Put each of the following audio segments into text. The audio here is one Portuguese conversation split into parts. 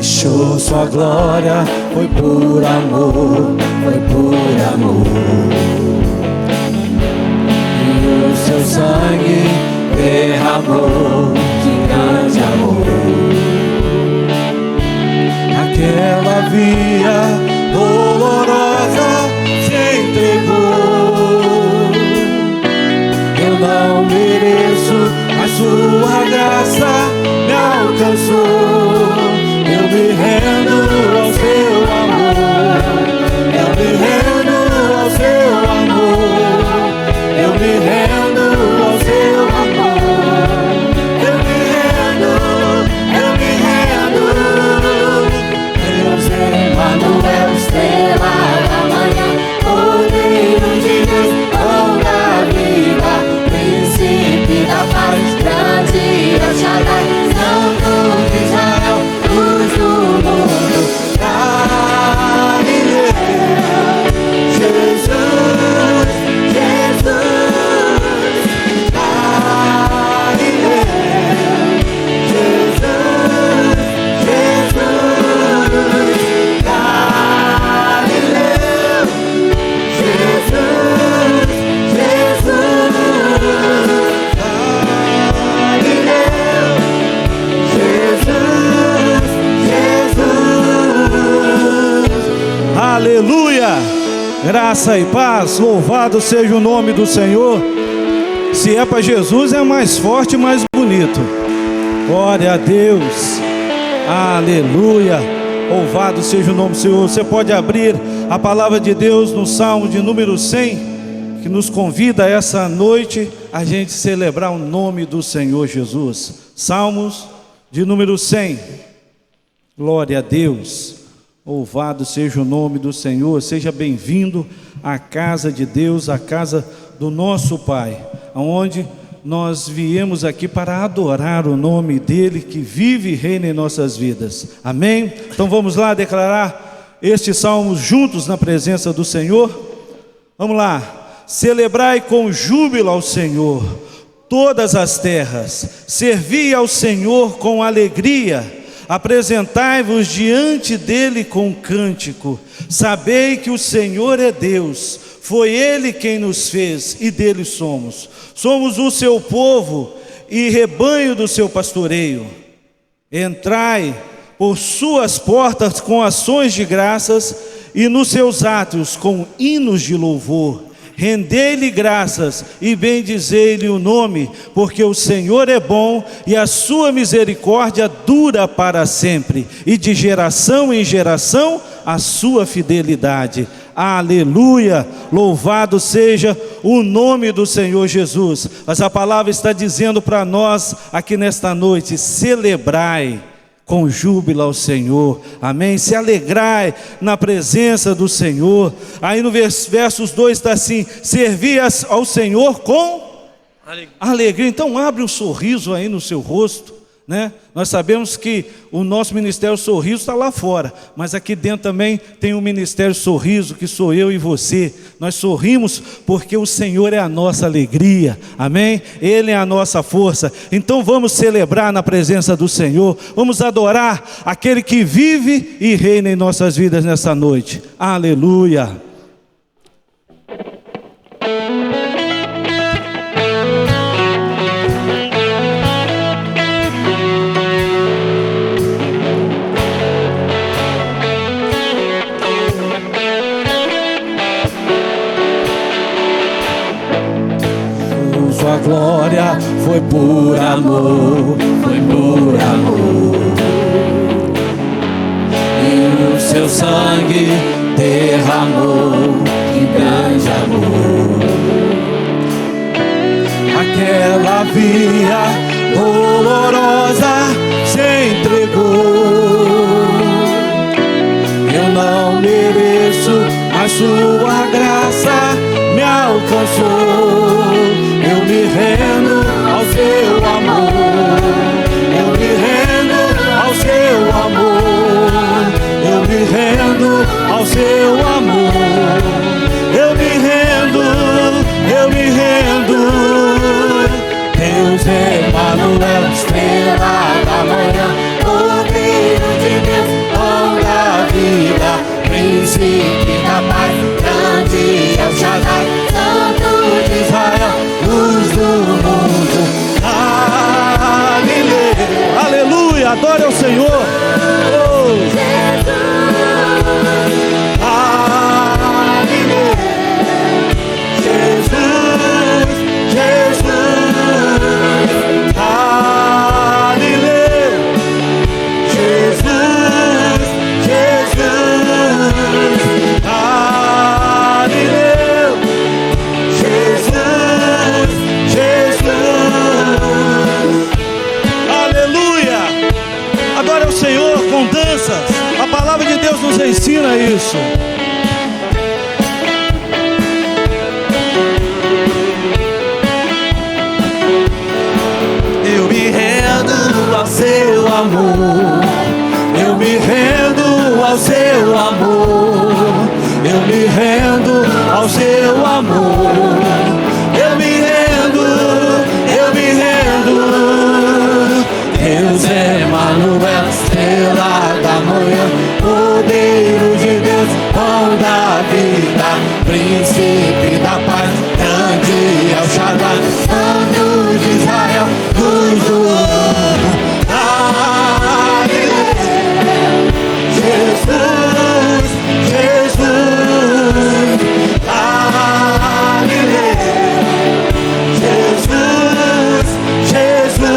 deixou sua glória, foi por amor, foi por amor. E o seu sangue derramou, que grande amor. Aquela via dolorosa se entregou. Eu não mereço, mas sua graça me alcançou. Eu me rendo ao seu amor. Eu me rendo ao seu amor. Eu me rendo ao seu amor. Eu me rendo, eu me rendo. Deus é Emmanuel, estrela da manhã, Cordeiro de Deus, pão da vida, príncipe da paz, grande El Shaddai, Santo de Israel, luz do mundo, Galileia. Jesus, Jesus, Galileia. Jesus, Jesus, Galileu. Jesus, Jesus, Galileu. Jesus, Jesus. Aleluia! Graça e paz, louvado seja o nome do Senhor. Se é para Jesus, é mais forte e mais bonito. Glória a Deus. Aleluia. Louvado seja o nome do Senhor. Você pode abrir a palavra de Deus no Salmo de número 100, que nos convida essa noite a gente celebrar o nome do Senhor Jesus. Salmos de número 100. Glória a Deus. Louvado seja o nome do Senhor. Seja bem-vindo à casa de Deus, à casa do nosso Pai, onde nós viemos aqui para adorar o nome dele que vive e reina em nossas vidas. Amém? Então vamos lá declarar estes salmos juntos na presença do Senhor. Vamos lá. Celebrai com júbilo ao Senhor todas as terras, servi ao Senhor com alegria, apresentai-vos diante dele com cântico. Sabei que o Senhor é Deus, foi ele quem nos fez e dele somos. Somos o seu povo e rebanho do seu pastoreio. Entrai por suas portas com ações de graças e nos seus átrios com hinos de louvor. Rendei-lhe graças e bendizei-lhe o nome, porque o Senhor é bom e a sua misericórdia dura para sempre, e de geração em geração a sua fidelidade. Aleluia, louvado seja o nome do Senhor Jesus. Mas a palavra está dizendo para nós aqui nesta noite: celebrai com júbilo ao Senhor, amém? Se alegrai na presença do Senhor. Aí no versos 2 está assim: servi ao Senhor com alegria. Então abre um sorriso aí no seu rosto, né? Nós sabemos que o nosso ministério Sorriso está lá fora, mas aqui dentro também tem o ministério Sorriso, que sou eu e você. Nós sorrimos porque o Senhor é a nossa alegria, amém? Ele é a nossa força. Então vamos celebrar na presença do Senhor, vamos adorar aquele que vive e reina em nossas vidas nessa noite. Aleluia. Sua glória foi por amor, foi por amor. E o seu sangue derramou, que grande amor. Aquela via dolorosa se entregou. Eu não mereço, mas sua graça me alcançou. Eu me rendo ao seu amor. Eu me rendo ao seu amor. Eu me rendo ao seu amor. Eu me rendo, eu me rendo. Deus é Emmanuel, estrela da manhã, Cordeiro de Deus, palavra de Deus nos ensina isso. Eu me rendo ao seu amor. Eu me rendo ao seu amor. Eu me rendo ao seu amor. Eu me rendo, eu me rendo. Deus é Emanuel, estrela da manhã, Cordeiro de Deus, pão da vida, príncipe da paz, grande é o Shaddai, Santo de Israel, luz do mundo. Jesus, Jesus, Galileu, Jesus, Jesus,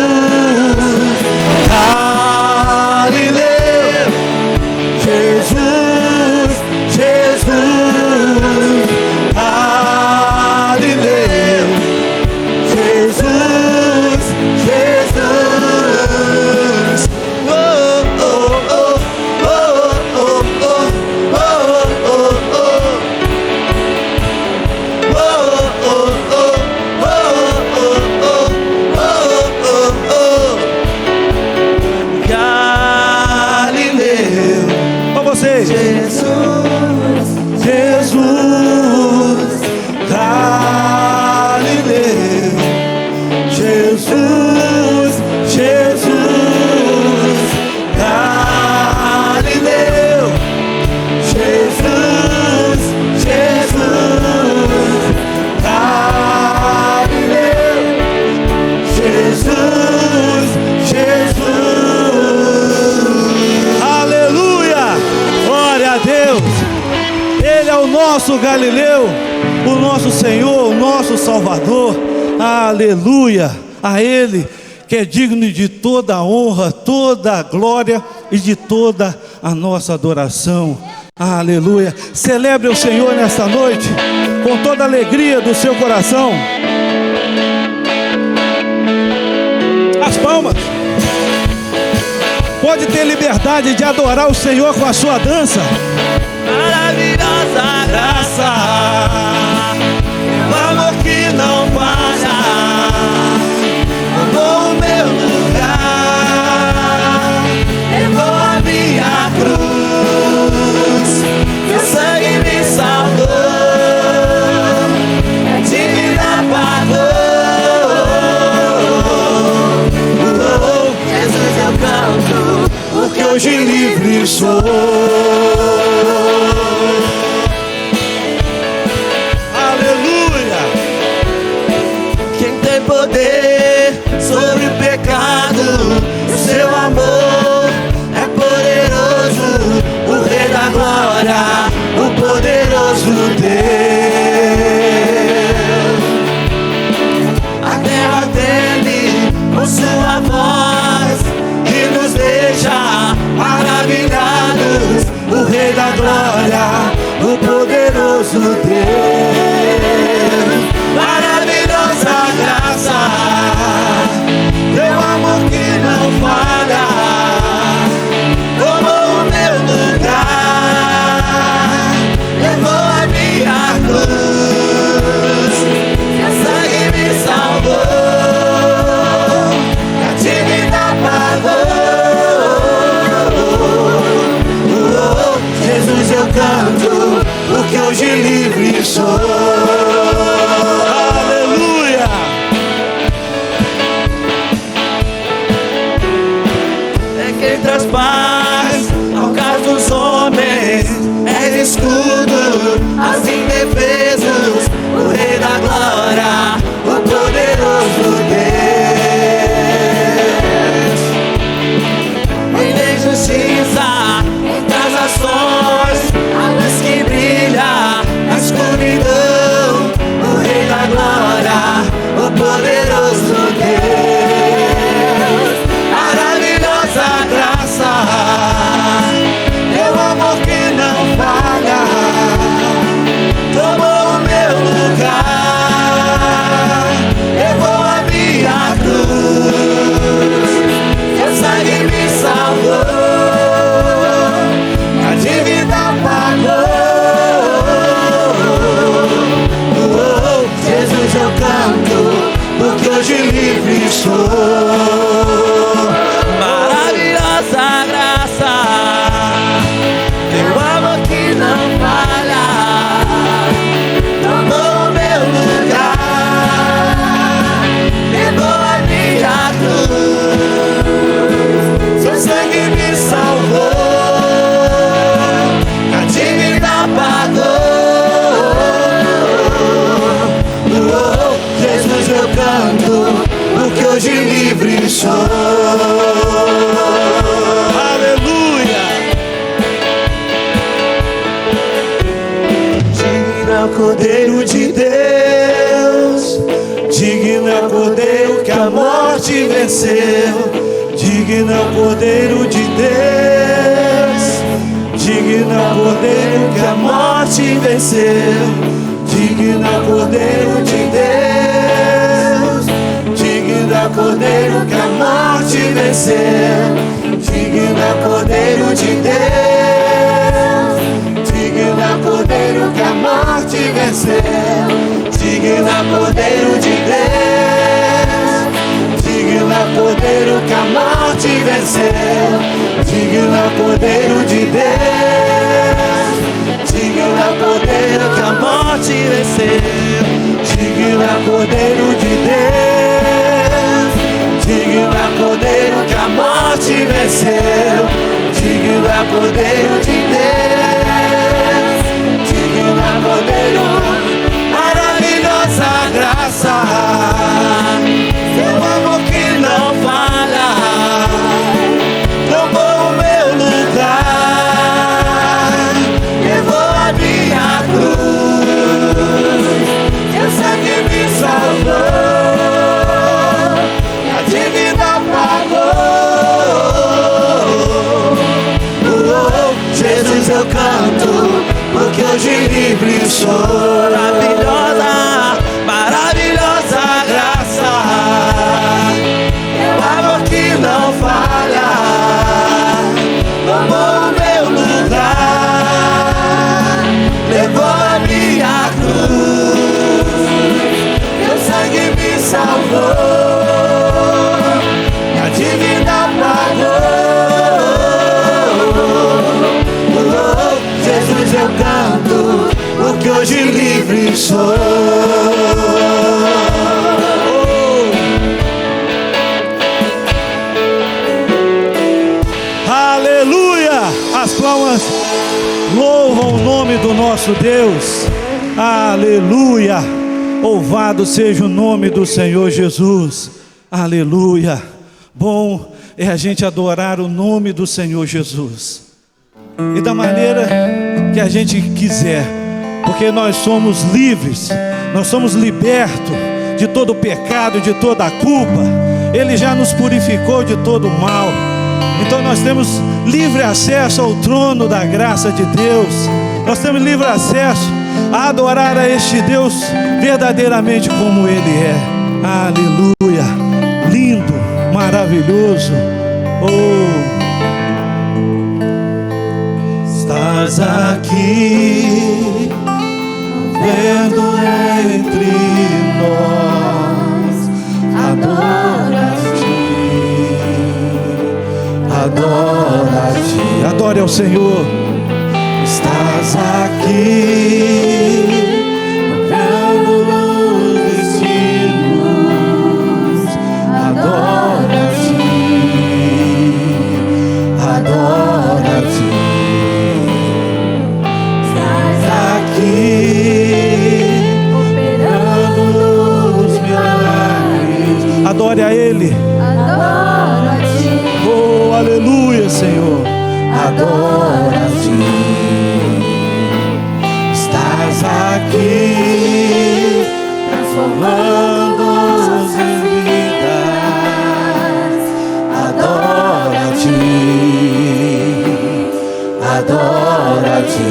Galileu, Jesus, Jesus, Galileu, Jesus, Jesus. Oh, oh, oh, oh, oh, oh, oh, oh, oh. Galileu, Com vocês. Jesus, Jesus, Galileu, Jesus, Jesus, Galileu, Jesus, Jesus, Galileu, Jesus, Jesus. Aleluia! Glória a Deus! Ele é o nosso Galileu, o nosso Senhor, o nosso Salvador. Aleluia! A Ele que é digno de toda a honra, toda a glória e de toda a nossa adoração. Aleluia! Celebre o Senhor nesta noite com toda a alegria do seu coração. As palmas. Pode ter liberdade de adorar o Senhor com a sua dança. Maravilhosa graça, o amor que não falha, tomou o meu lugar, levou a minha cruz, meu sangue me salvou, a dívida pagou. Jesus, eu canto, porque hoje livre sou. Aleluia! Quem tem poder sobre o pecado, o seu amor é poderoso, o Rei da Glória, o poderoso Deus. A terra dele com sua voz que nos deixa maravilhados, o Rei da Glória, o poderoso Deus. Maravilhosa graça, teu amor que não falha, tomou o meu lugar, levou a minha cruz, seu sangue me salvou, a dívida pagou. Jesus, eu canto, porque hoje livre sou. Aleluia! É quem traz paz ao caso dos homens, é escudo aos indefesos, o Rei da Glória, o poderoso Deus. Em lei e justiça, em transações, a luz que brilha na escuridão. Cordeiro de Deus, digno é o Cordeiro que a morte venceu. Digno é o Cordeiro de Deus, digno é o Cordeiro que a morte venceu. Digno é o Cordeiro de Deus, digno é o Cordeiro que a morte venceu. Digno é o Cordeiro de Deus, digno é o Cordeiro que a morte venceu. Digno é o Cordeiro de Deus, digno é o Cordeiro que a morte venceu. Digno é o Cordeiro de Deus, digno é o Cordeiro que a morte venceu. Digno é o Cordeiro de Deus, digno é o Cordeiro que a morte venceu. Digno é o Cordeiro de Deus, digno é o Cordeiro, maravilhosa graça, seu amor que não falha, tomou o meu lugar, levou a minha cruz, seu sangue me salvou, e a dívida pagou. Jesus, eu canto, porque hoje livre sou. Maravilhosa, maravilhosa graça, meu amor que não falha, tomou o meu lugar, levou a minha cruz, meu sangue me salvou, e a dívida pagou. Jesus, eu canto, porque hoje livre sou. Aleluia! As palmas louvam o nome do nosso Deus. Aleluia! Louvado seja o nome do Senhor Jesus. Aleluia! Bom é a gente adorar o nome do Senhor Jesus, e da maneira que a gente quiser, porque nós somos livres, nós somos libertos de todo o pecado, de toda a culpa. Ele já nos purificou de todo o mal. Então nós temos livre acesso ao trono da graça de Deus. Nós temos livre acesso a adorar a este Deus verdadeiramente como Ele é. Aleluia! Lindo, maravilhoso. Oh! Estás aqui, vendo entre nós, adora-te, adora-te, adore ao Senhor. Estás aqui, vendo os destinos, adora-te, adora-te. Operando os milagres, adore a Ele, adora-te, oh aleluia Senhor, adora-te. Estás aqui, transformando-os em vidas, adora-te, adora-te.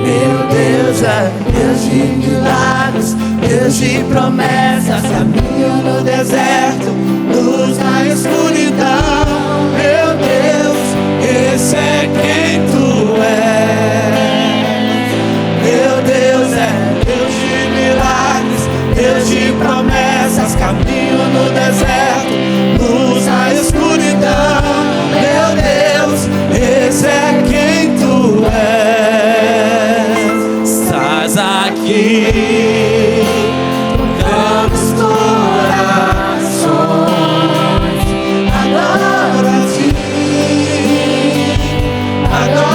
Meu Deus é Deus de milagres, Deus de promessas, caminho no deserto, luz na escuridão. Meu Deus, esse é quem tu és. Meu Deus é Deus de milagres, Deus de promessas, caminho no deserto, luz na escuridão. Meu Deus, esse é quem tu és. Estás aqui, tocando os corações, adora-te, adora-te.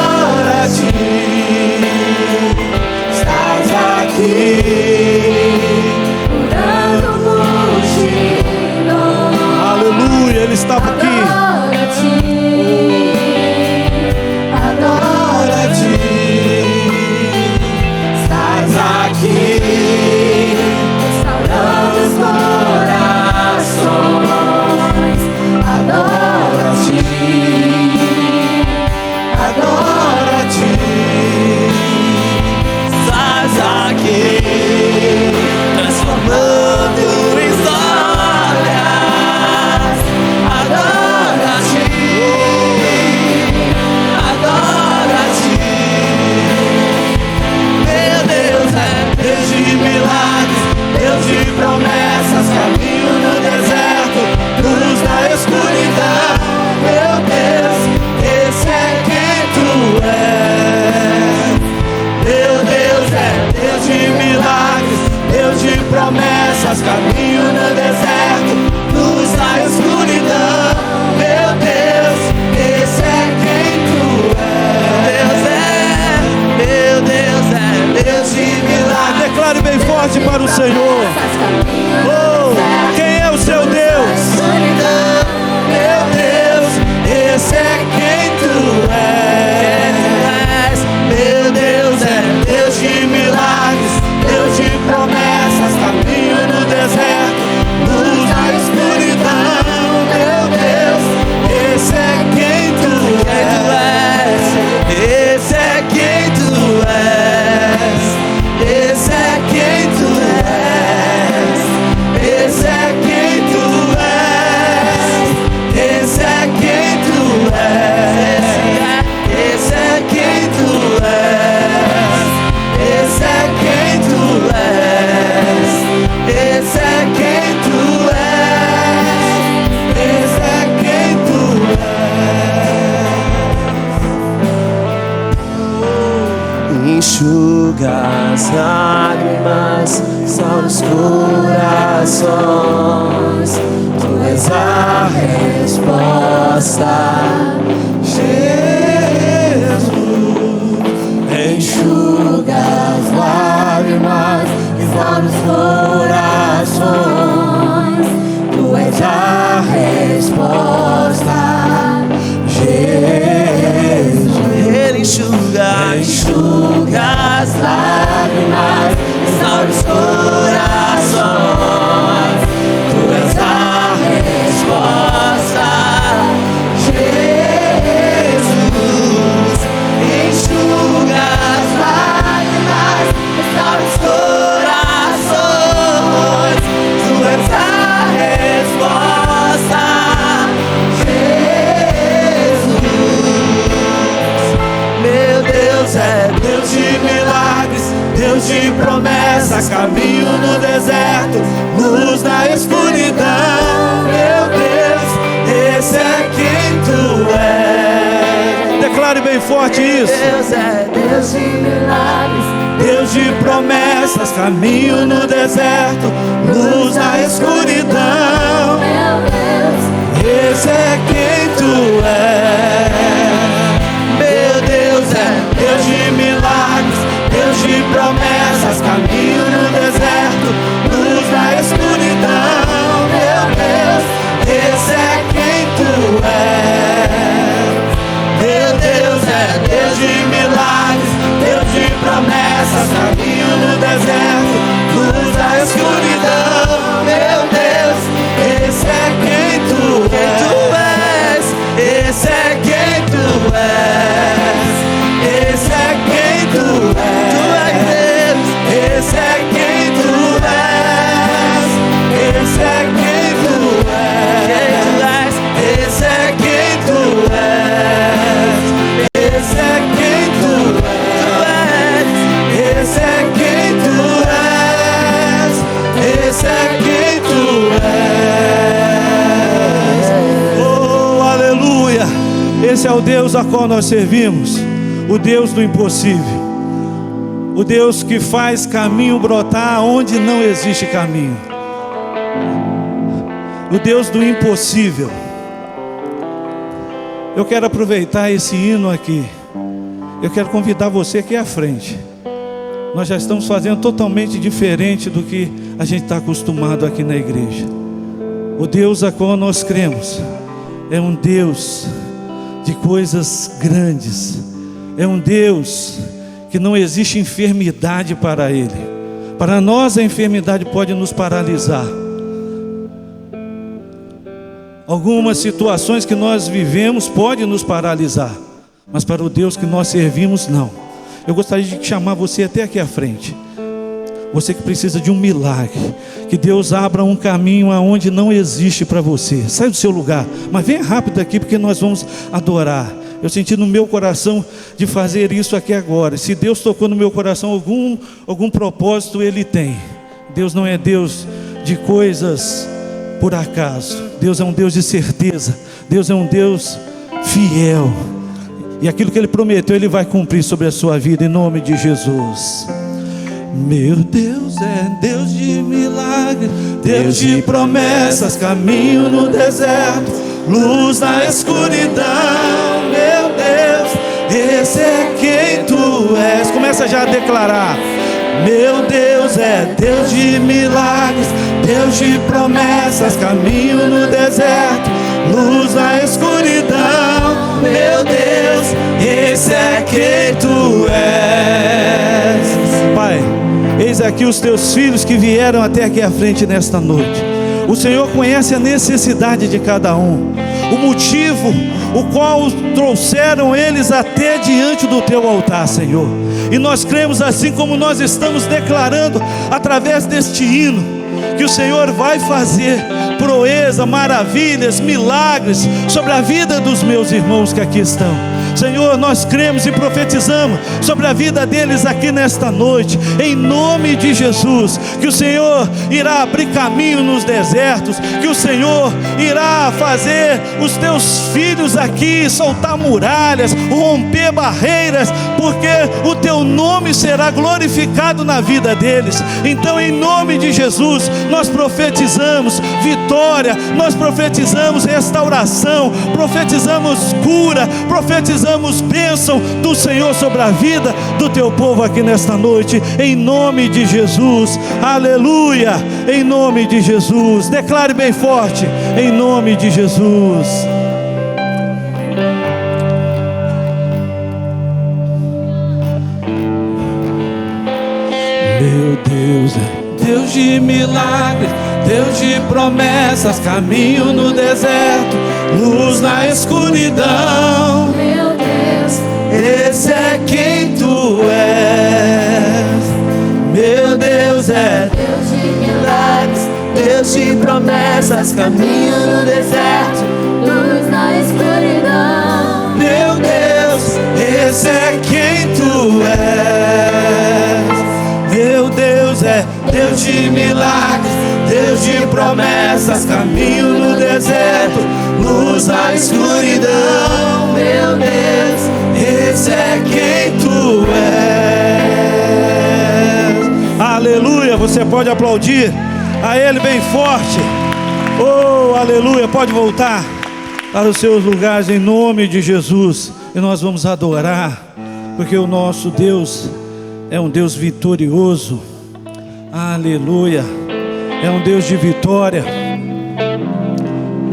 enxuga as lágrimas que estão nos corações. Tu és a resposta, Jesus. Enxuga as lágrimas que estão nos corações. Tu és a resposta, Jesus. Ele enxuga as lágrimas que estão nos corações. Tu és a resposta, Jesus. Enxuga as lágrimas que estão nos corações. Tu és a resposta, é Deus de milagres, Deus de promessas, caminho no deserto, luz na escuridão. Meu Deus, esse é quem tu és. Declare bem forte isso. Deus é Deus de milagres, Deus de promessas, caminho no deserto, luz na escuridão. Meu Deus, esse é quem tu és. Deus de milagres, Deus de promessas, caminho no deserto, luz na escuridão. Meu Deus, esse é quem tu és. Meu Deus é Deus de milagres, Deus de promessas, caminho no deserto, luz na escuridão. Meu Deus, esse é quem tu és. Esse é quem tu és. Esse é quem tu és. Tu és Deus. Esse é quem tu és. Esse é quem tu és. Esse é quem tu és. Esse é quem tu és. Esse é quem tu és. Esse é quem tu és. Oh, aleluia! Esse é o Deus a qual nós servimos. O Deus do impossível, o Deus que faz caminho brotar onde não existe caminho, o Deus do impossível. Eu quero aproveitar esse hino aqui, eu quero convidar você aqui à frente. Nós já estamos fazendo totalmente diferente do que a gente está acostumado aqui na igreja. O Deus a qual nós cremos é um Deus de coisas grandes. É um Deus que não existe enfermidade para Ele. Para nós a enfermidade pode nos paralisar. Algumas situações que nós vivemos podem nos paralisar, mas para o Deus que nós servimos, não. Eu gostaria de chamar você até aqui à frente. Você que precisa de um milagre, que Deus abra um caminho aonde não existe para você. Sai do seu lugar, mas venha rápido aqui, porque nós vamos adorar. Eu senti no meu coração de fazer isso aqui agora. Se Deus tocou no meu coração algum propósito, Ele tem. Deus não é Deus de coisas por acaso. Deus é um Deus de certeza. Deus é um Deus fiel. E aquilo que Ele prometeu, Ele vai cumprir sobre a sua vida, em nome de Jesus. Meu Deus é Deus de milagres, Deus de promessas, caminho no deserto, luz na escuridão. Meu Deus, esse é quem tu és. Começa já a declarar. Meu Deus é Deus de milagres, Deus de promessas, caminho no deserto, luz na escuridão. Meu Deus, esse é quem tu és. Pai, eis aqui os teus filhos que vieram até aqui à frente nesta noite. O Senhor conhece a necessidade de cada um, o motivo o qual trouxeram eles até diante do teu altar, Senhor. E nós cremos, assim como nós estamos declarando através deste hino, que o Senhor vai fazer proeza, maravilhas, milagres sobre a vida dos meus irmãos que aqui estão. Senhor, nós cremos e profetizamos sobre a vida deles aqui nesta noite, em nome de Jesus, que o Senhor irá abrir caminho nos desertos, que o Senhor irá fazer os teus filhos aqui soltar muralhas, romper barreiras, porque o teu nome será glorificado na vida deles. Então, em nome de Jesus, nós profetizamos vitória, nós profetizamos restauração, profetizamos cura, profetizamos bênção do Senhor sobre a vida do teu povo aqui nesta noite, em nome de Jesus. Aleluia, em nome de Jesus. Declare bem forte, em nome de Jesus. Meu Deus é Deus de milagres, Deus de promessas, caminho no deserto, luz na escuridão. Meu Deus, esse é quem tu és. Meu Deus é Deus de milagres, Deus de promessas, caminho no deserto, luz na escuridão. meu Deus, esse é quem tu és. Meu Deus é Deus de milagres, Deus de promessas, caminho no deserto, luz na escuridão. Meu Deus, esse é quem tu és. Aleluia, você pode aplaudir a Ele bem forte. Oh, aleluia, pode voltar para os seus lugares em nome de Jesus. E nós vamos adorar, porque o nosso Deus é um Deus vitorioso. Aleluia, é um Deus de vitória.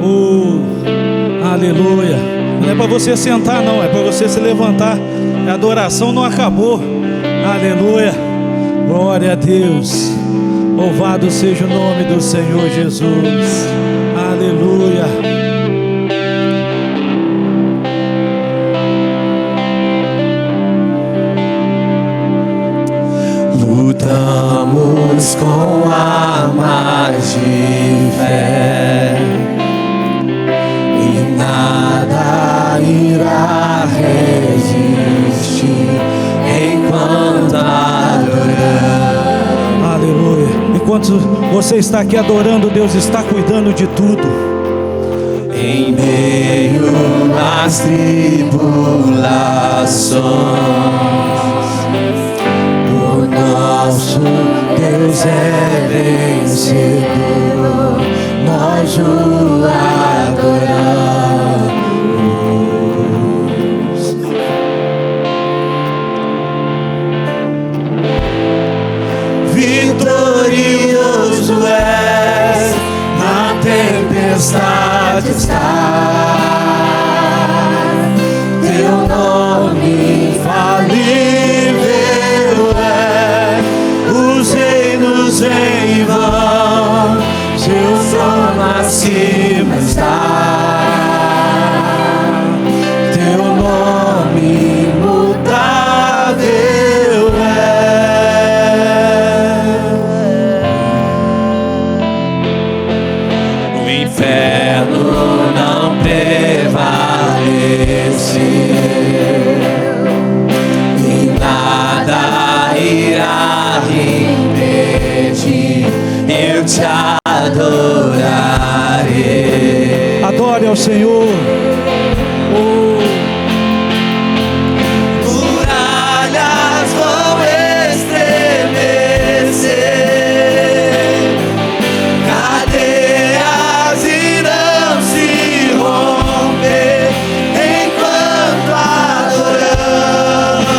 Oh, aleluia. Não é para você sentar não, é para você se levantar. A adoração não acabou. Aleluia, glória a Deus. Louvado seja o nome do Senhor Jesus. Aleluia. Lutamos com armas de fé e nada irá resistir enquanto adoramos. Aleluia. Enquanto você está aqui adorando, Deus está cuidando de tudo. Em meio às tribulações, o nosso Deus é vencedor, nós o adoramos. Vitorioso és, na tempestade está, teu nome infalível é, os reinos em vão, seu trono acima está, teu nome imutável é. O inferno não prevaleceu e nada irá impedir, eu te adorarei. Adore ao Senhor. Oh, Muralhas vão estremecer, cadeias irão se romper enquanto adoramos.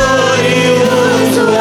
Vitorioso é,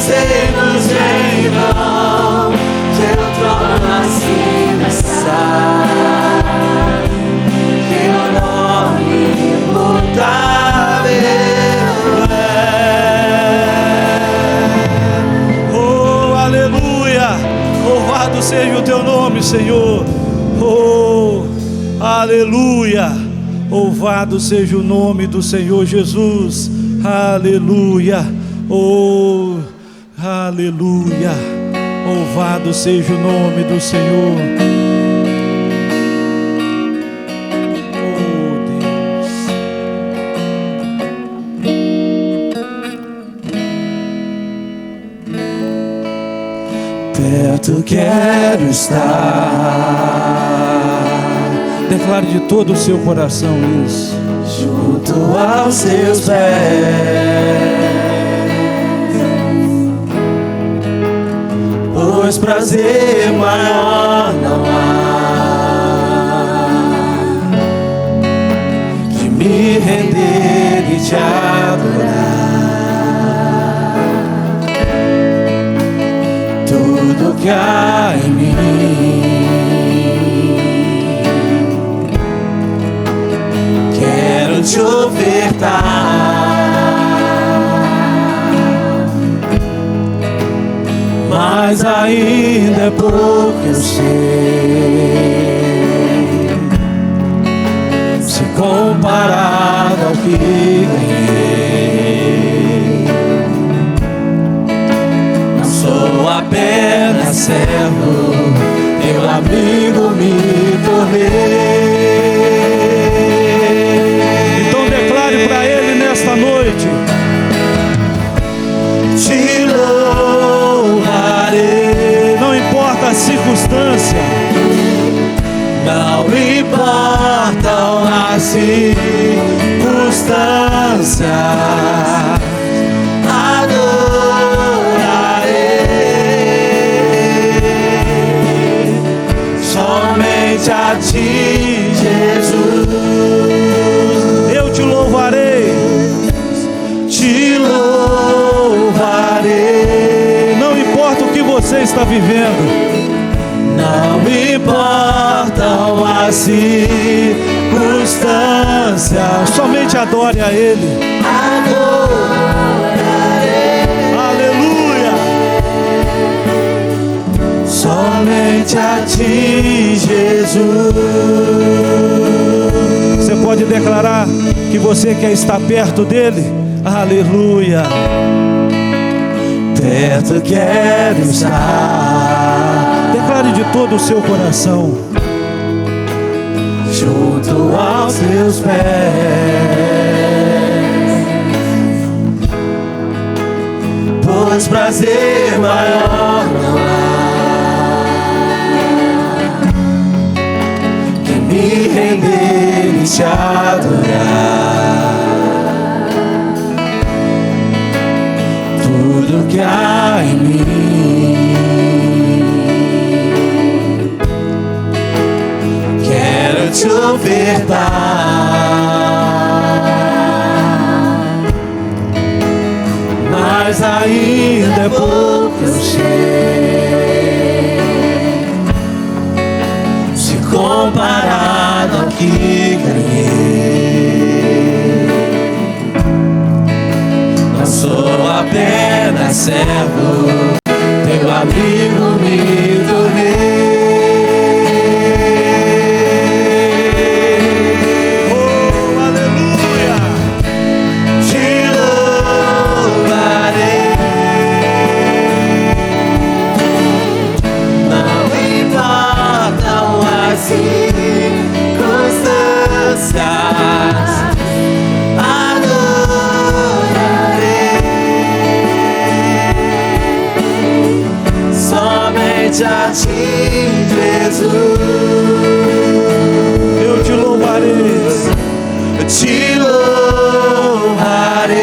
os reinos virão, teu trono acima está, teu nome imutável é. Oh, aleluia! Louvado seja o teu nome, Senhor. Oh, aleluia! Louvado seja o nome do Senhor Jesus. Aleluia! Oh, aleluia! Louvado seja o nome do Senhor. Oh, Deus. Perto quero estar, Declare de todo o seu coração isso. junto aos seus pés, pois prazer maior não há que me render e te adorar. Tudo que há em mim quero te ofertar, mas ainda é pouco, eu sei, se comparado ao que ganhei. Não sou apenas servo, teu amigo me tornei. Para Ele nesta noite. Te louvarei. Não importa a circunstância, não importam as circunstâncias, adorarei somente a ti, Jesus. te louvarei, te louvarei. Não importa o que você está vivendo, não importam as circunstâncias, somente adore a Ele. Adorarei. Aleluia. Somente a ti, Jesus. Você pode declarar que você quer estar perto dele? Aleluia. Perto quero estar. Declare de todo o seu coração. Junto aos teus pés, pois prazer maior não há que me render e te adorar. Tudo que há em mim quero te ofertar, mas ainda é pouco, eu sei, se comparado ao que ganhei. Não sou apenas servo, teu amigo me tornei. A ti, Jesus, eu te louvarei, te louvarei.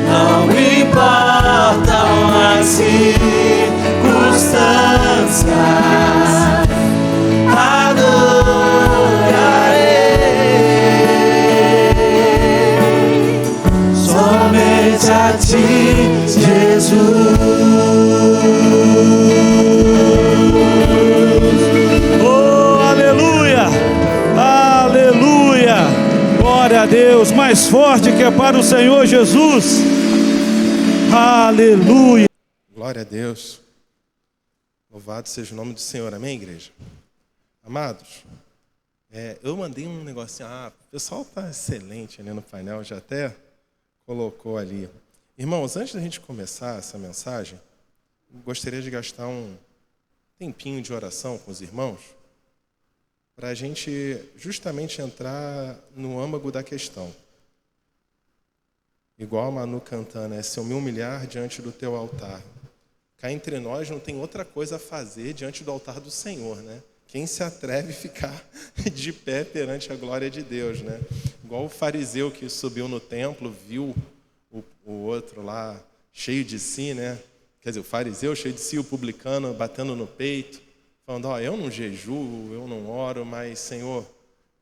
Não importam as circunstâncias, adorarei a ti, Jesus. Oh, aleluia! Aleluia! Glória a Deus, mais forte que é para o Senhor Jesus. Aleluia! Glória a Deus. Louvado seja o nome do Senhor. Amém, igreja? Amados, eu mandei um negocinho. O pessoal está excelente ali no painel, já até colocou ali. Irmãos, antes da gente começar essa mensagem, gostaria de gastar um tempinho de oração com os irmãos para a gente justamente entrar no âmago da questão. Igual a Manu cantando, se eu me humilhar diante do teu altar. Cá entre nós não tem outra coisa a fazer diante do altar do Senhor, né? Quem se atreve a ficar de pé perante a glória de Deus, né? Igual o fariseu que subiu no templo, viu o outro lá cheio de si, né? Quer dizer, o fariseu cheio de si, o publicano batendo no peito, falando, eu não jejuo, eu não oro, mas, Senhor,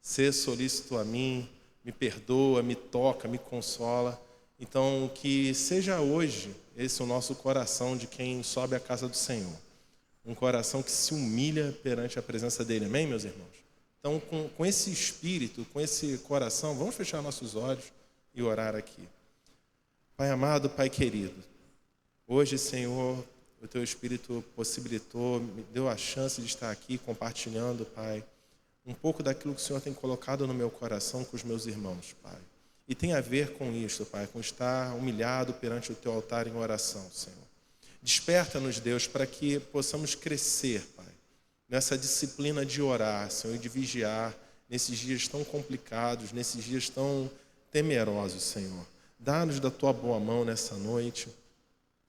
sê solícito a mim, me perdoa, me toca, me consola. Então, que seja hoje esse o nosso coração de quem sobe à casa do Senhor. Um coração que se humilha perante a presença dele. Amém, meus irmãos? Então, com esse espírito, com esse coração, vamos fechar nossos olhos e orar aqui. Pai amado, Pai querido, hoje, Senhor, o Teu Espírito possibilitou, me deu a chance de estar aqui compartilhando, Pai, um pouco daquilo que o Senhor tem colocado no meu coração com os meus irmãos, Pai. E tem a ver com isso, Pai, com estar humilhado perante o Teu altar em oração, Senhor. Desperta-nos, Deus, para que possamos crescer, Pai, nessa disciplina de orar, Senhor, e de vigiar nesses dias tão complicados, nesses dias tão temerosos, Senhor. Dá-nos da Tua boa mão nessa noite.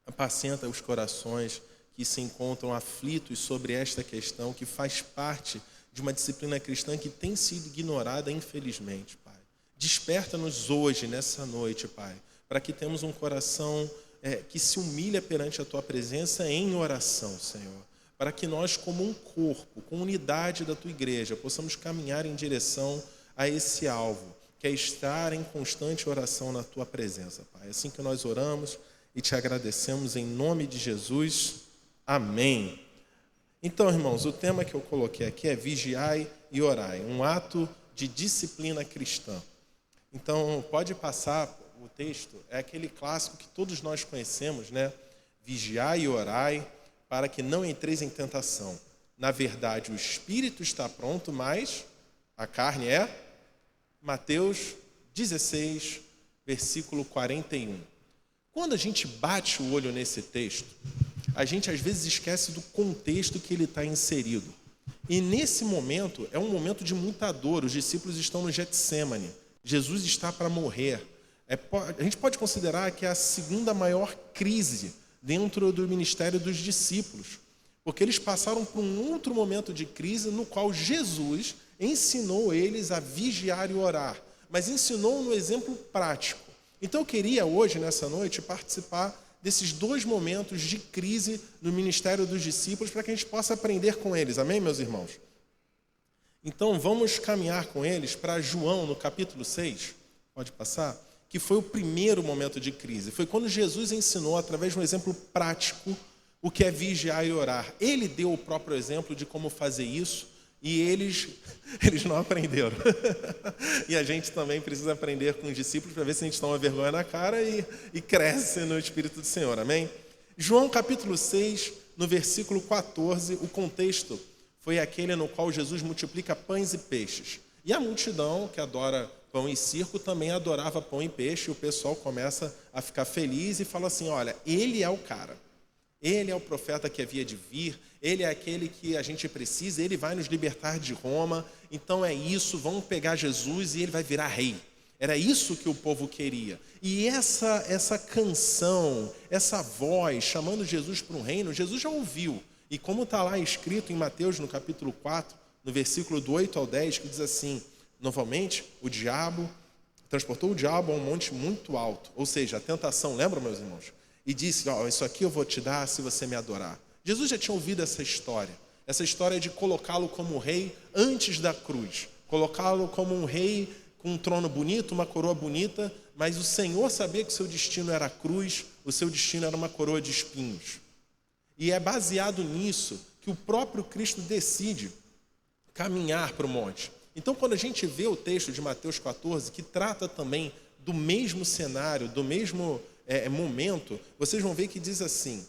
Apacenta os corações que se encontram aflitos sobre esta questão, que faz parte de uma disciplina cristã que tem sido ignorada, infelizmente, Pai. Desperta-nos hoje, nessa noite, Pai, para que tenhamos um coração que se humilha perante a Tua presença em oração, Senhor. Para que nós, como um corpo, com unidade da Tua igreja, possamos caminhar em direção a esse alvo, que é estar em constante oração na Tua presença, Pai. É assim que nós oramos e Te agradecemos em nome de Jesus. Amém. Então, irmãos, o tema que eu coloquei aqui é vigiai e orai, um ato de disciplina cristã. Então, pode passar o texto, é aquele clássico que todos nós conhecemos, né? Vigiai e orai para que não entreis em tentação. Na verdade, o espírito está pronto, mas a carne é... Mateus 16, versículo 41. Quando a gente bate o olho nesse texto, a gente às vezes esquece do contexto que ele está inserido. E nesse momento, é um momento de muita dor. Os discípulos estão no Getsêmani. Jesus está para morrer. A gente pode considerar que é a segunda maior crise dentro do ministério dos discípulos. Porque eles passaram por um outro momento de crise no qual Jesus ensinou eles a vigiar e orar. Mas ensinou no exemplo prático. Então eu queria hoje, nessa noite, participar desses dois momentos de crise no ministério dos discípulos para que a gente possa aprender com eles. Amém, meus irmãos? Então vamos caminhar com eles para João, no capítulo 6. Pode passar? Que foi o primeiro momento de crise. Foi quando Jesus ensinou, através de um exemplo prático, o que é vigiar e orar. Ele deu o próprio exemplo de como fazer isso e eles não aprenderam. E a gente também precisa aprender com os discípulos para ver se a gente toma vergonha na cara e cresce no Espírito do Senhor. Amém? João capítulo 6, no versículo 14, o contexto foi aquele no qual Jesus multiplica pães e peixes. E a multidão que adora pão e circo também adorava pão e peixe. E o pessoal começa a ficar feliz e fala assim, olha, ele é o cara. Ele é o profeta que havia de vir, ele é aquele que a gente precisa, ele vai nos libertar de Roma, então é isso, vamos pegar Jesus e ele vai virar rei. Era isso que o povo queria. E essa canção, essa voz chamando Jesus para um reino, Jesus já ouviu. E como está lá escrito em Mateus, no capítulo 4, no versículo do 8 ao 10, que diz assim, novamente, o diabo transportou o diabo a um monte muito alto, ou seja, a tentação, lembra, meus irmãos? E disse, isso aqui eu vou te dar se você me adorar. Jesus já tinha ouvido essa história de colocá-lo como rei antes da cruz, colocá-lo como um rei com um trono bonito, uma coroa bonita, mas o Senhor sabia que o seu destino era a cruz, o seu destino era uma coroa de espinhos. E é baseado nisso que o próprio Cristo decide caminhar para o monte. Então, quando a gente vê o texto de Mateus 14, que trata também do mesmo cenário, do mesmo momento, vocês vão ver que diz assim: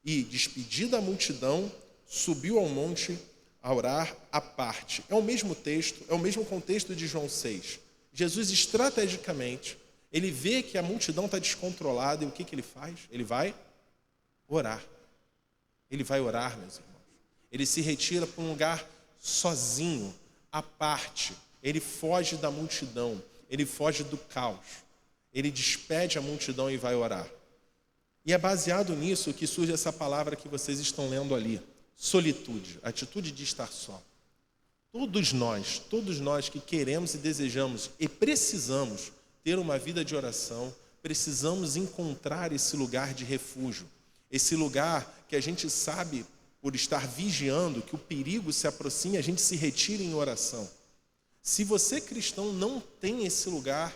e despedida a multidão, subiu ao monte a orar à parte. É o mesmo texto, é o mesmo contexto de João 6. Jesus, estrategicamente, ele vê que a multidão está descontrolada e o que ele faz? Ele vai orar. Ele vai orar, meus irmãos. Ele se retira para um lugar sozinho, à parte. Ele foge da multidão, ele foge do caos. Ele despede a multidão e vai orar. E é baseado nisso que surge essa palavra que vocês estão lendo ali: solitude, atitude de estar só. Todos nós que queremos e desejamos e precisamos ter uma vida de oração, precisamos encontrar esse lugar de refúgio, esse lugar que a gente sabe, por estar vigiando, que o perigo se aproxime, a gente se retira em oração. Se você, cristão, não tem esse lugar,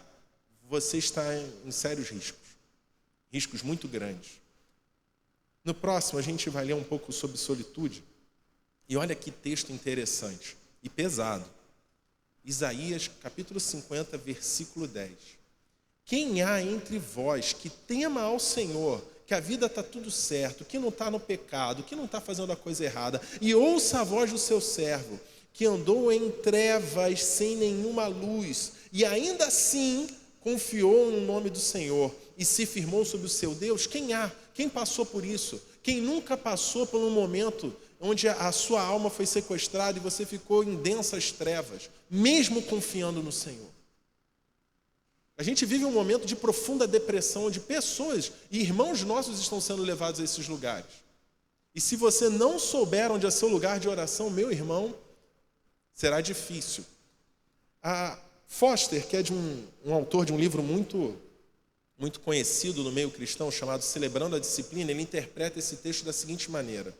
você está em sérios riscos muito grandes. No próximo, a gente vai ler um pouco sobre solitude. E olha que texto interessante e pesado. Isaías, capítulo 50, versículo 10. Quem há entre vós que tema ao Senhor, que a vida está tudo certo, que não está no pecado, que não está fazendo a coisa errada, e ouça a voz do seu servo, que andou em trevas sem nenhuma luz, e ainda assim confiou no nome do Senhor, e se firmou sobre o seu Deus? Quem há? Quem passou por isso? Quem nunca passou por um momento onde a sua alma foi sequestrada e você ficou em densas trevas, mesmo confiando no Senhor? A gente vive um momento de profunda depressão, onde pessoas e irmãos nossos estão sendo levados a esses lugares. E se você não souber onde é seu lugar de oração, meu irmão, será difícil. A Foster, que é de um autor de um livro muito conhecido no meio cristão, chamado Celebrando a Disciplina, ele interpreta esse texto da seguinte maneira: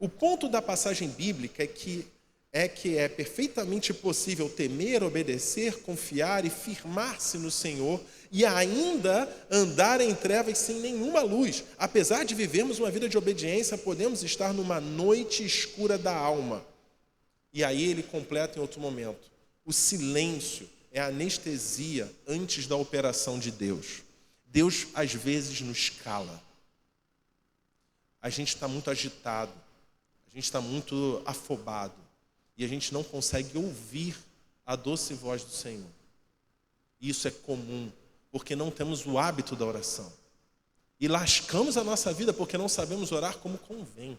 o ponto da passagem bíblica é que é perfeitamente possível temer, obedecer, confiar e firmar-se no Senhor e ainda andar em trevas sem nenhuma luz. Apesar de vivermos uma vida de obediência, podemos estar numa noite escura da alma. E aí ele completa em outro momento: o silêncio é a anestesia antes da operação de Deus. Deus às vezes nos cala. A gente está muito agitado, a gente está muito afobado, e a gente não consegue ouvir a doce voz do Senhor. Isso é comum, porque não temos o hábito da oração. E lascamos a nossa vida porque não sabemos orar como convém.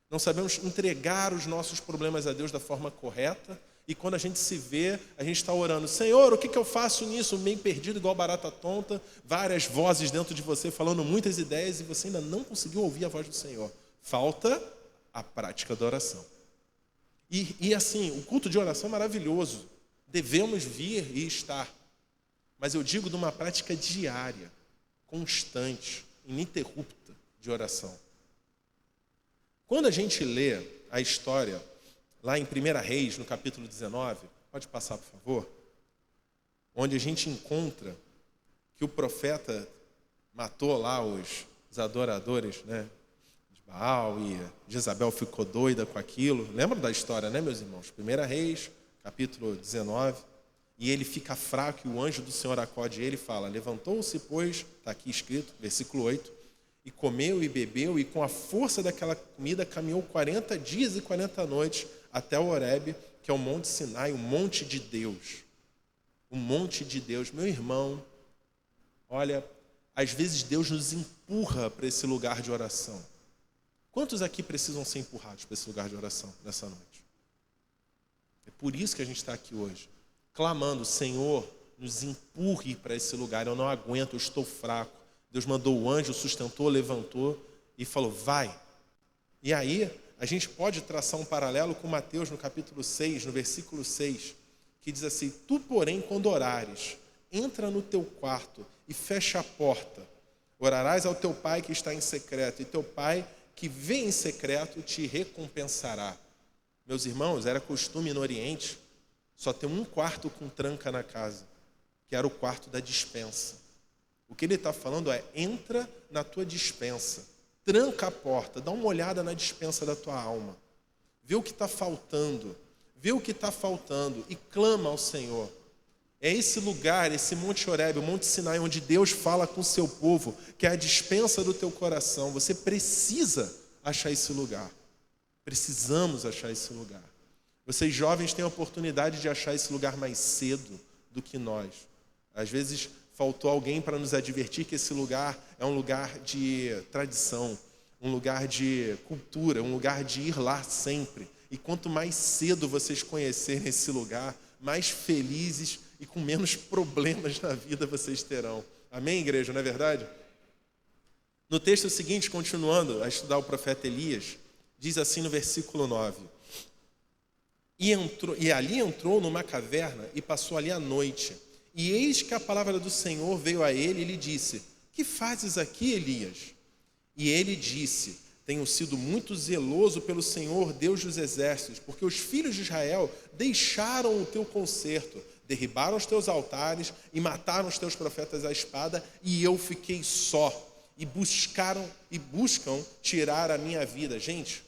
Não sabemos entregar os nossos problemas a Deus da forma correta. E quando a gente se vê, a gente está orando: Senhor, o que eu faço nisso? Meio perdido, igual barata tonta, várias vozes dentro de você falando muitas ideias, e você ainda não conseguiu ouvir a voz do Senhor. Falta a prática da oração. E assim, o culto de oração é maravilhoso. Devemos vir e estar. Mas eu digo de uma prática diária, constante, ininterrupta de oração. Quando a gente lê a história, lá em 1 Reis, no capítulo 19, pode passar, por favor, onde a gente encontra que o profeta matou lá os adoradores, né, de Baal, e Jezabel ficou doida com aquilo. Lembra da história, né, meus irmãos? 1 Reis, capítulo 19, e ele fica fraco, e o anjo do Senhor acode ele e fala: levantou-se, pois, está aqui escrito, versículo 8, e comeu e bebeu, e com a força daquela comida caminhou 40 dias e 40 noites até o Horebe, que é o Monte Sinai, o monte de Deus. O monte de Deus. Meu irmão, olha, às vezes Deus nos empurra para esse lugar de oração. Quantos aqui precisam ser empurrados para esse lugar de oração nessa noite? É por isso que a gente está aqui hoje, clamando: Senhor, nos empurre para esse lugar. Eu não aguento, eu estou fraco. Deus mandou o anjo, sustentou, levantou e falou: vai. E aí, a gente pode traçar um paralelo com Mateus no capítulo 6, no versículo 6, que diz assim: tu, porém, quando orares, entra no teu quarto e fecha a porta. Orarás ao teu pai que está em secreto, e teu pai que vê em secreto te recompensará. Meus irmãos, era costume no Oriente só ter um quarto com tranca na casa, que era o quarto da despensa. O que ele está falando é, entra na tua despensa, tranca a porta, dá uma olhada na despensa da tua alma, vê o que está faltando, e clama ao Senhor. É esse lugar, esse Monte Horebe, o Monte Sinai, onde Deus fala com o seu povo, que é a despensa do teu coração. Você precisa achar esse lugar. Precisamos achar esse lugar. Vocês jovens têm a oportunidade de achar esse lugar mais cedo do que nós. Às vezes faltou alguém para nos advertir que esse lugar é um lugar de tradição, um lugar de cultura, um lugar de ir lá sempre. E quanto mais cedo vocês conhecerem esse lugar, mais felizes e com menos problemas na vida vocês terão. Amém, igreja, não é verdade? No texto seguinte, continuando a estudar o profeta Elias, diz assim no versículo 9: E ali entrou numa caverna e passou ali a noite. E eis que a palavra do Senhor veio a ele e lhe disse: Que fazes aqui, Elias? E ele disse: Tenho sido muito zeloso pelo Senhor, Deus dos exércitos, porque os filhos de Israel deixaram o teu concerto, derribaram os teus altares e mataram os teus profetas à espada, e eu fiquei só, e buscam tirar a minha vida. Gente,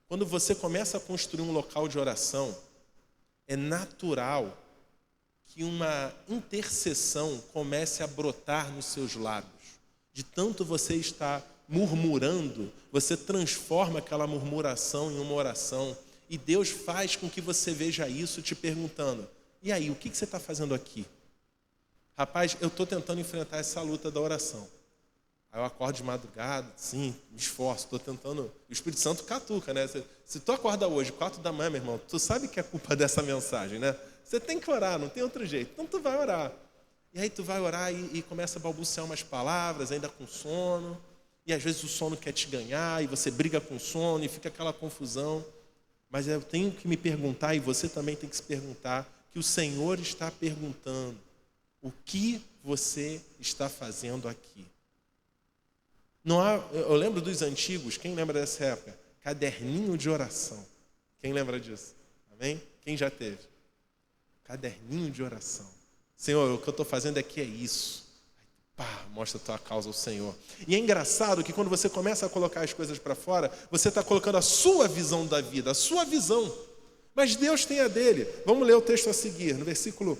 quando você começa a construir um local de oração, é natural que uma intercessão comece a brotar nos seus lábios. De tanto você estar murmurando, você transforma aquela murmuração em uma oração, e Deus faz com que você veja isso te perguntando: e aí, o que você está fazendo aqui? Rapaz, eu estou tentando enfrentar essa luta da oração. Aí eu acordo de madrugada, sim, me esforço, estou tentando. O Espírito Santo catuca, né? Se tu acorda hoje, 4 da manhã, meu irmão, tu sabe que é culpa dessa mensagem, né? Você tem que orar, não tem outro jeito. Então tu vai orar. E aí tu vai orar e começa a balbuciar umas palavras, ainda com sono. E às vezes o sono quer te ganhar, e você briga com o sono, e fica aquela confusão. Mas eu tenho que me perguntar, e você também tem que se perguntar, que o Senhor está perguntando: o que você está fazendo aqui? Não há, eu lembro dos antigos, quem lembra dessa época? Caderninho de oração. Quem lembra disso? Amém? Quem já teve? Caderninho de oração. Senhor, o que eu estou fazendo aqui é isso. Pá, mostra a tua causa ao Senhor. E é engraçado que quando você começa a colocar as coisas para fora, você está colocando a sua visão da vida, a sua visão. Mas Deus tem a dele. Vamos ler o texto a seguir, no versículo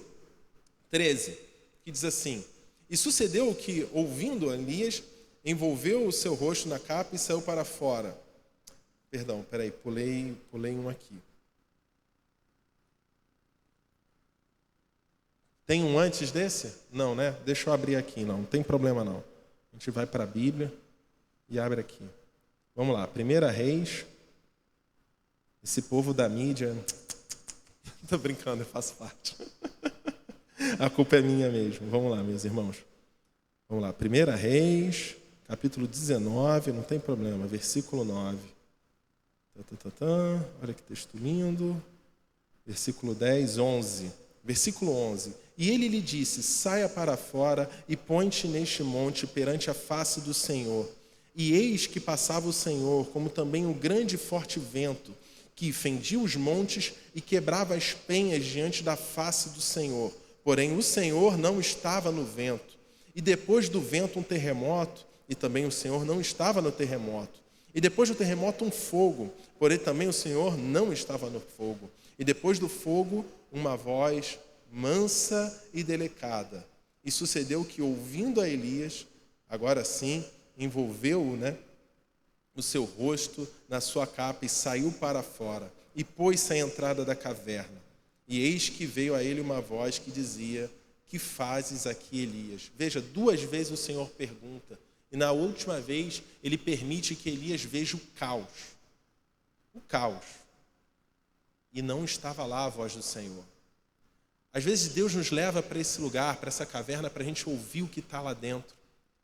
13, que diz assim: E sucedeu que, ouvindo Elias, envolveu o seu rosto na capa e saiu para fora. Perdão, peraí, pulei um aqui. Tem um antes desse? Não, né? Deixa eu abrir aqui, não tem problema não. A gente vai para a Bíblia e abre aqui. Vamos lá, 1 Reis. Esse povo da mídia... Estou brincando, eu faço parte. A culpa é minha mesmo. Vamos lá, meus irmãos. Vamos lá, 1 Reis, capítulo 19, não tem problema, versículo 9. Olha que texto lindo. Versículo 10, 11. Versículo 11. E ele lhe disse: Saia para fora e põe-te neste monte perante a face do Senhor. E eis que passava o Senhor, como também um grande e forte vento, que fendia os montes e quebrava as penhas diante da face do Senhor. Porém, o Senhor não estava no vento. E depois do vento um terremoto, e também o Senhor não estava no terremoto. E depois do terremoto um fogo, porém também o Senhor não estava no fogo. E depois do fogo uma voz mansa e delicada. E sucedeu que, ouvindo a Elias, agora sim, envolveu-o, o seu rosto na sua capa e saiu para fora. E pôs-se à entrada da caverna. E eis que veio a ele uma voz que dizia: Que fazes aqui, Elias? Veja, 2 vezes o Senhor pergunta. E na última vez, ele permite que Elias veja o caos. O caos. E não estava lá a voz do Senhor. Às vezes Deus nos leva para esse lugar, para essa caverna, para a gente ouvir o que está lá dentro.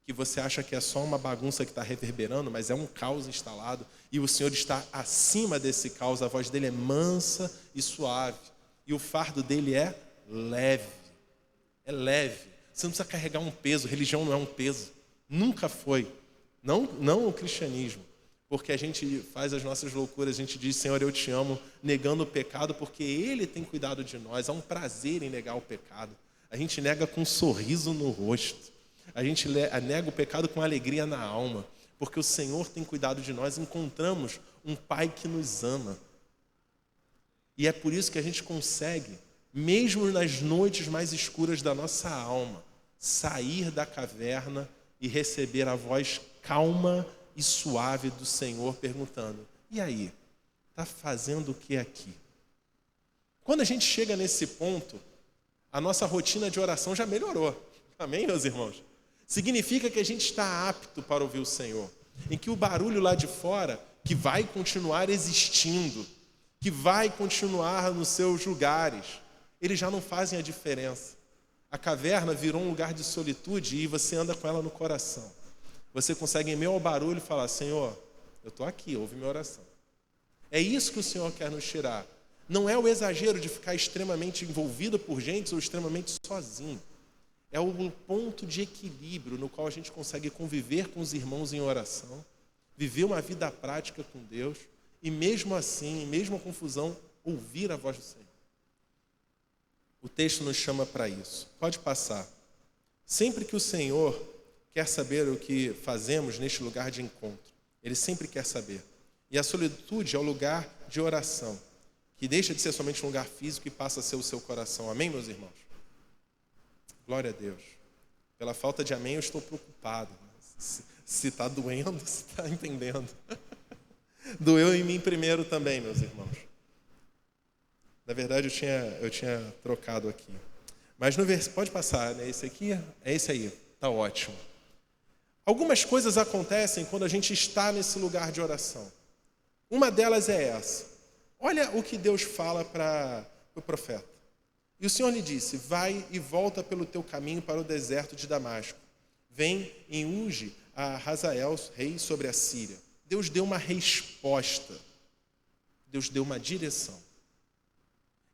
Que você acha que é só uma bagunça que está reverberando, mas é um caos instalado. E o Senhor está acima desse caos. A voz dele é mansa e suave. E o fardo dele é leve. É leve. Você não precisa carregar um peso. Religião não é um peso. Nunca foi. Não o cristianismo. Porque a gente faz as nossas loucuras, a gente diz: Senhor, eu te amo, negando o pecado, porque Ele tem cuidado de nós. Há um prazer em negar o pecado. A gente nega com um sorriso no rosto. A gente nega o pecado com alegria na alma. Porque o Senhor tem cuidado de nós. Encontramos um Pai que nos ama. E é por isso que a gente consegue, mesmo nas noites mais escuras da nossa alma, sair da caverna e receber a voz calma e suave do Senhor perguntando: e aí, está fazendo o que aqui? Quando a gente chega nesse ponto, a nossa rotina de oração já melhorou. Amém, meus irmãos? Significa que a gente está apto para ouvir o Senhor. Em que o barulho lá de fora, que vai continuar existindo, que vai continuar nos seus lugares, eles já não fazem a diferença. A caverna virou um lugar de solitude e você anda com ela no coração. Você consegue, em meio ao barulho, falar: Senhor, eu estou aqui, ouve minha oração. É isso que o Senhor quer nos tirar. Não é o exagero de ficar extremamente envolvido por gente ou extremamente sozinho. É o ponto de equilíbrio no qual a gente consegue conviver com os irmãos em oração, viver uma vida prática com Deus e mesmo assim, mesmo a confusão, ouvir a voz do Senhor. O texto nos chama para isso. Pode passar. Sempre que o Senhor quer saber o que fazemos neste lugar de encontro, Ele sempre quer saber. E a solitude é o lugar de oração, que deixa de ser somente um lugar físico e passa a ser o seu coração. Amém, meus irmãos? Glória a Deus. Pela falta de amém eu estou preocupado. Se está doendo, se está entendendo. Doeu em mim primeiro também, meus irmãos. Na verdade, eu tinha trocado aqui. Mas no versículo, pode passar, né? Esse aqui, é esse aí. Está ótimo. Algumas coisas acontecem quando a gente está nesse lugar de oração. Uma delas é essa. Olha o que Deus fala para o profeta. E o Senhor lhe disse: vai e volta pelo teu caminho para o deserto de Damasco. Vem e unge a Hazael, rei sobre a Síria. Deus deu uma resposta. Deus deu uma direção.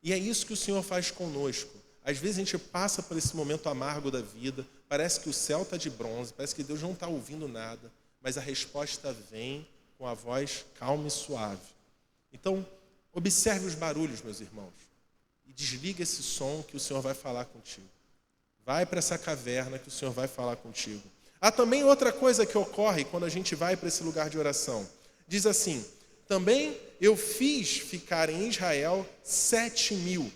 E é isso que o Senhor faz conosco. Às vezes a gente passa por esse momento amargo da vida, parece que o céu está de bronze, parece que Deus não está ouvindo nada, mas a resposta vem com a voz calma e suave. Então, observe os barulhos, meus irmãos, e desliga esse som que o Senhor vai falar contigo. Vai para essa caverna que o Senhor vai falar contigo. Há também outra coisa que ocorre quando a gente vai para esse lugar de oração. Diz assim: também eu fiz ficar em Israel 7.000,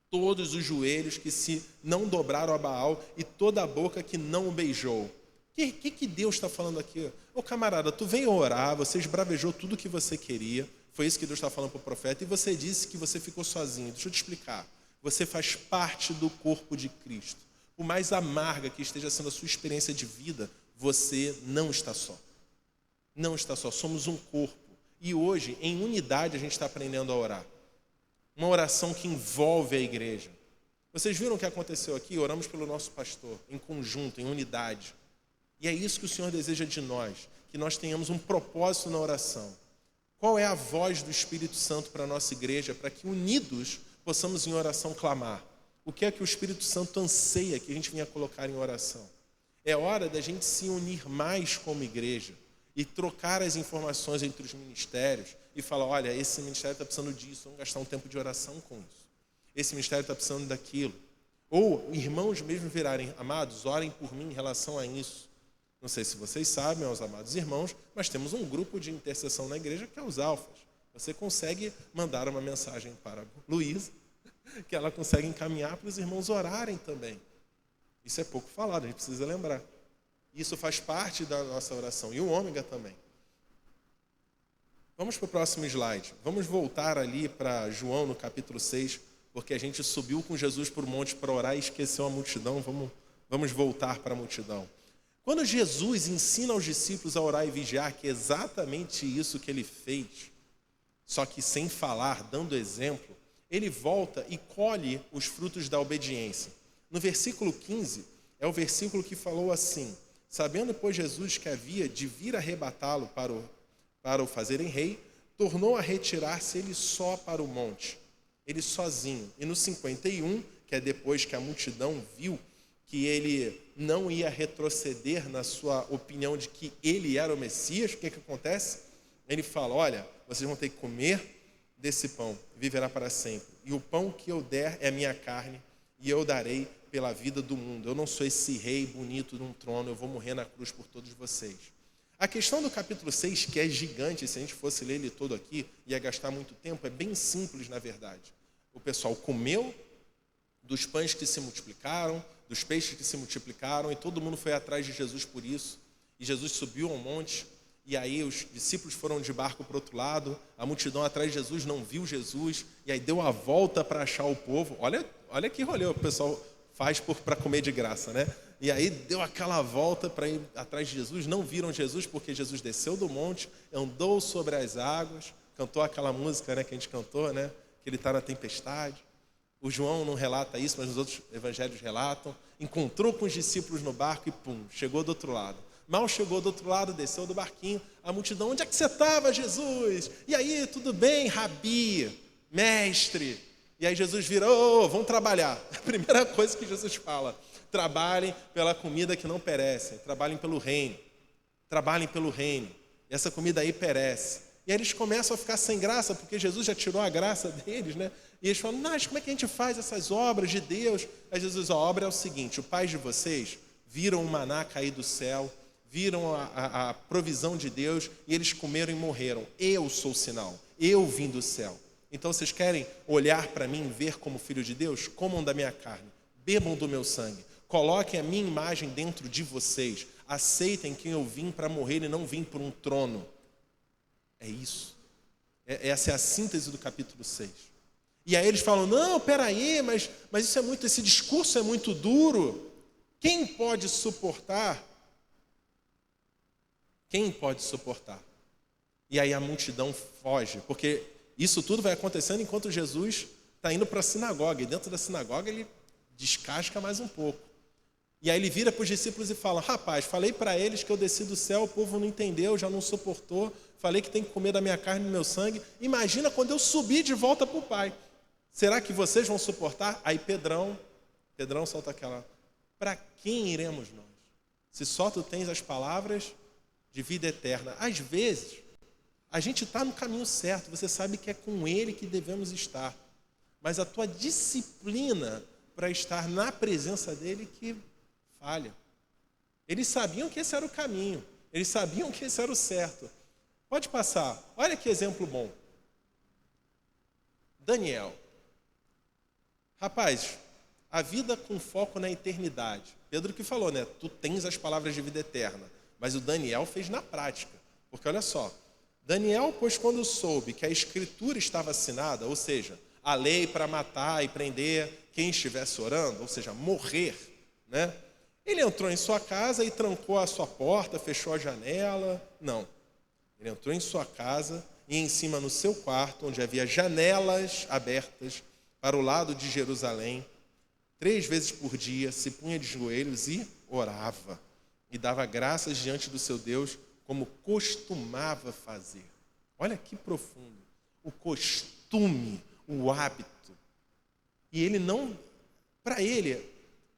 todos os joelhos que se não dobraram a Baal e toda a boca que não o beijou. O que Deus está falando aqui? Ô camarada, tu veio orar, você esbravejou tudo o que você queria, foi isso que Deus está falando para o profeta, e você disse que você ficou sozinho. Deixa eu te explicar. Você faz parte do corpo de Cristo. Por mais amarga que esteja sendo a sua experiência de vida, você não está só. Não está só, somos um corpo. E hoje, em unidade, a gente está aprendendo a orar. Uma oração que envolve a igreja. Vocês viram o que aconteceu aqui? Oramos pelo nosso pastor, em conjunto, em unidade. E é isso que o Senhor deseja de nós, que nós tenhamos um propósito na oração. Qual é a voz do Espírito Santo para a nossa igreja, para que unidos possamos em oração clamar? O que é que o Espírito Santo anseia que a gente venha colocar em oração? É hora da gente se unir mais como igreja e trocar as informações entre os ministérios e falar: olha, esse ministério está precisando disso, vamos gastar um tempo de oração com isso. Esse ministério está precisando daquilo. Ou irmãos mesmo virarem: amados, orem por mim em relação a isso. Não sei se vocês sabem, meus amados irmãos, mas temos um grupo de intercessão na igreja que é os Alfas. Você consegue mandar uma mensagem para a Luísa, que ela consegue encaminhar para os irmãos orarem também. Isso é pouco falado, a gente precisa lembrar. Isso faz parte da nossa oração. E o ômega também. Vamos para o próximo slide. Vamos voltar ali para João no capítulo 6, porque a gente subiu com Jesus para o monte para orar e esqueceu a multidão. Vamos voltar para a multidão. Quando Jesus ensina aos discípulos a orar e vigiar, que é exatamente isso que ele fez, só que sem falar, dando exemplo, ele volta e colhe os frutos da obediência. No versículo 15, é o versículo que falou assim: sabendo, pois, Jesus que havia de vir arrebatá-lo para o fazerem rei, tornou a retirar-se ele só para o monte, ele sozinho. E no 51, que é depois que a multidão viu que ele não ia retroceder na sua opinião de que ele era o Messias, o que acontece? Ele fala: olha, vocês vão ter que comer desse pão, viverá para sempre. E o pão que eu der é minha carne, e eu darei pela vida do mundo. Eu não sou esse rei bonito num trono, eu vou morrer na cruz por todos vocês. A questão do capítulo 6, que é gigante, se a gente fosse ler ele todo aqui, ia gastar muito tempo, é bem simples na verdade. O pessoal comeu dos pães que se multiplicaram, dos peixes que se multiplicaram, e todo mundo foi atrás de Jesus por isso. E Jesus subiu ao monte, e aí os discípulos foram de barco para o outro lado, a multidão atrás de Jesus não viu Jesus, e aí deu a volta para achar o povo. Olha que rolê o pessoal faz para comer de graça, né? E aí deu aquela volta para ir atrás de Jesus, não viram Jesus porque Jesus desceu do monte, andou sobre as águas, cantou aquela música, né, que a gente cantou, né? Que ele está na tempestade. O João não relata isso, mas os outros evangelhos relatam. Encontrou com os discípulos no barco e pum, chegou do outro lado. Mal chegou do outro lado, desceu do barquinho, a multidão, onde é que você estava, Jesus? E aí, tudo bem, Rabi, mestre? E aí Jesus vira, vamos trabalhar. A primeira coisa que Jesus fala, trabalhem pela comida que não perece, trabalhem pelo reino, trabalhem pelo reino. E essa comida aí perece. E aí eles começam a ficar sem graça, porque Jesus já tirou a graça deles, né? E eles falam, mas como é que a gente faz essas obras de Deus? Aí Jesus, a obra é o seguinte, o pai de vocês viram o maná cair do céu, viram a provisão de Deus e eles comeram e morreram. Eu sou o sinal, eu vim do céu. Então vocês querem olhar para mim e ver como filho de Deus? Comam da minha carne, bebam do meu sangue, coloquem a minha imagem dentro de vocês, aceitem que eu vim para morrer e não vim por um trono. É isso. Essa é a síntese do capítulo 6. E aí eles falam, não, peraí, mas isso esse discurso é muito duro. Quem pode suportar? Quem pode suportar? E aí a multidão foge, porque isso tudo vai acontecendo enquanto Jesus está indo para a sinagoga. E dentro da sinagoga ele descasca mais um pouco. E aí ele vira para os discípulos e fala, rapaz, falei para eles que eu desci do céu, o povo não entendeu, já não suportou. Falei que tem que comer da minha carne e do meu sangue. Imagina quando eu subir de volta para o Pai. Será que vocês vão suportar? Aí Pedrão solta aquela, para quem iremos nós? Se só tu tens as palavras de vida eterna. Às vezes, a gente está no caminho certo, você sabe que é com Ele que devemos estar. Mas a tua disciplina para estar na presença dEle que falha. Eles sabiam que esse era o caminho, eles sabiam que esse era o certo. Pode passar, olha que exemplo bom. Daniel. Rapaz, a vida com foco na eternidade. Pedro que falou, né? Tu tens as palavras de vida eterna. Mas o Daniel fez na prática. Porque olha só, Daniel, pois quando soube que a escritura estava assinada, ou seja, a lei para matar e prender quem estivesse orando, ou seja, morrer, né? Ele entrou em sua casa e trancou a sua porta, fechou a janela. Não. Ele entrou em sua casa e em cima no seu quarto, onde havia janelas abertas para o lado de Jerusalém, 3 vezes por dia se punha de joelhos e orava. E dava graças diante do seu Deus, como costumava fazer. Olha que profundo. O costume, o hábito. E ele não... Para ele...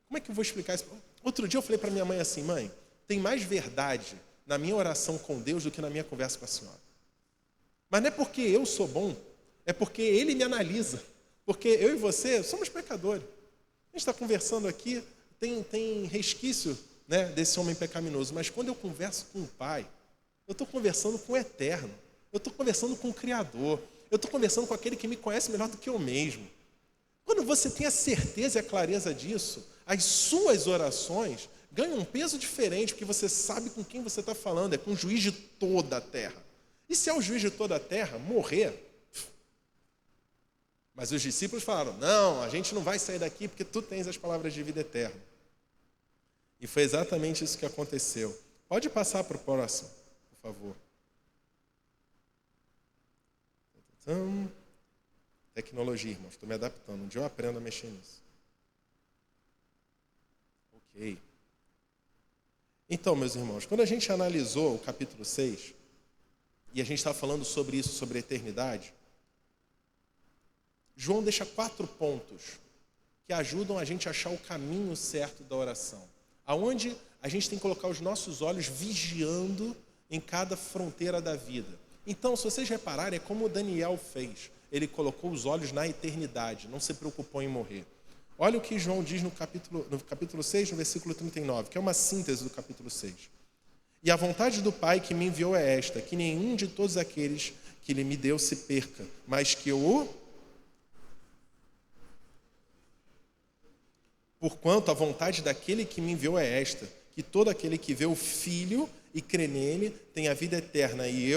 Como é que eu vou explicar isso? Outro dia eu falei para minha mãe assim, mãe, tem mais verdade na minha oração com Deus do que na minha conversa com a senhora. Mas não é porque eu sou bom, é porque Ele me analisa. Porque eu e você somos pecadores. A gente está conversando aqui, tem resquício, né, desse homem pecaminoso. Mas quando eu converso com o Pai, eu estou conversando com o Eterno. Eu estou conversando com o Criador. Eu estou conversando com aquele que me conhece melhor do que eu mesmo. Quando você tem a certeza e a clareza disso, as suas orações ganham um peso diferente, porque você sabe com quem você está falando, é com o juiz de toda a terra. E se é o juiz de toda a terra, morrer... Mas os discípulos falaram, não, a gente não vai sair daqui porque tu tens as palavras de vida eterna. E foi exatamente isso que aconteceu. Pode passar para o próximo, por favor. Tecnologia, irmãos, estou me adaptando. Um dia eu aprendo a mexer nisso. Ok. Então, meus irmãos, quando a gente analisou o capítulo 6, e a gente está falando sobre isso, sobre a eternidade, João deixa 4 pontos que ajudam a gente a achar o caminho certo da oração. Aonde a gente tem que colocar os nossos olhos vigiando em cada fronteira da vida. Então, se vocês repararem, é como o Daniel fez. Ele colocou os olhos na eternidade, não se preocupou em morrer. Olha o que João diz no capítulo 6, no versículo 39, que é uma síntese do capítulo 6. E a vontade do Pai que me enviou é esta, que nenhum de todos aqueles que Ele me deu se perca, mas que Porquanto a vontade daquele que me enviou é esta, que todo aquele que vê o Filho e crê nele tem a vida eterna, e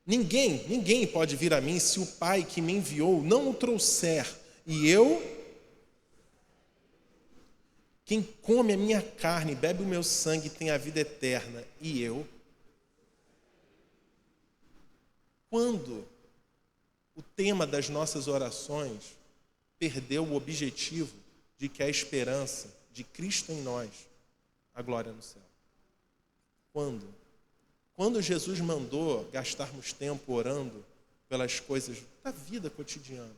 Ninguém pode vir a mim se o Pai que me enviou não o trouxer. Quem come a minha carne e bebe o meu sangue tem a vida eterna. Quando o tema das nossas orações perdeu o objetivo de que a esperança de Cristo em nós, a glória no céu? Quando Jesus mandou gastarmos tempo orando pelas coisas da vida cotidiana,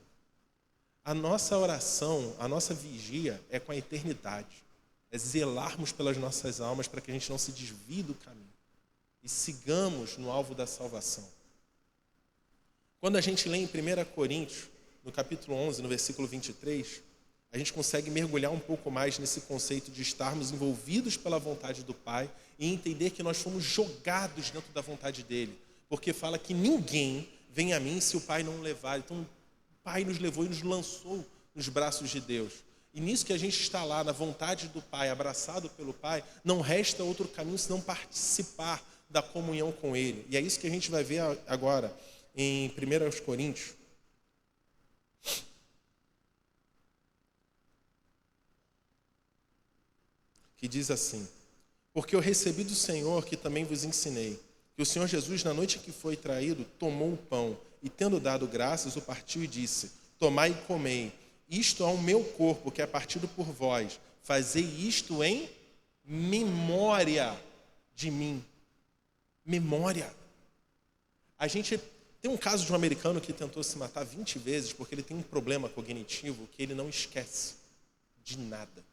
a nossa oração, a nossa vigia é com a eternidade. É zelarmos pelas nossas almas para que a gente não se desvie do caminho e sigamos no alvo da salvação. Quando a gente lê em 1 Coríntios, no capítulo 11, no versículo 23, a gente consegue mergulhar um pouco mais nesse conceito de estarmos envolvidos pela vontade do Pai e entender que nós fomos jogados dentro da vontade dEle. Porque fala que ninguém vem a mim se o Pai não o levar. Então, o Pai nos levou e nos lançou nos braços de Deus. E nisso que a gente está lá, na vontade do Pai, abraçado pelo Pai, não resta outro caminho senão participar da comunhão com Ele. E é isso que a gente vai ver agora em 1 Coríntios. Que diz assim: porque eu recebi do Senhor que também vos ensinei, que o Senhor Jesus, na noite que foi traído, tomou o pão e, tendo dado graças, o partiu e disse: tomai e comei, isto é o meu corpo, que é partido por vós, fazei isto em memória de mim. Memória. A gente tem um caso de um americano que tentou se matar 20 vezes porque ele tem um problema cognitivo que ele não esquece de nada.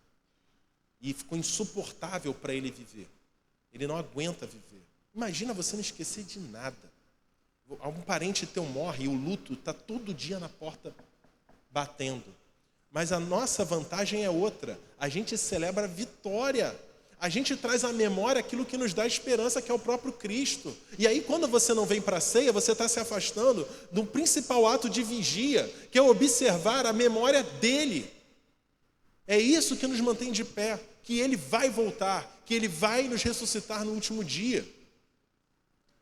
E ficou insuportável para ele viver. Ele não aguenta viver. Imagina você não esquecer de nada. Algum parente teu morre e o luto está todo dia na porta batendo. Mas a nossa vantagem é outra. A gente celebra a vitória. A gente traz à memória aquilo que nos dá esperança, que é o próprio Cristo. E aí, quando você não vem para a ceia, você está se afastando do principal ato de vigia, que é observar a memória dele. É isso que nos mantém de pé, que Ele vai voltar, que Ele vai nos ressuscitar no último dia.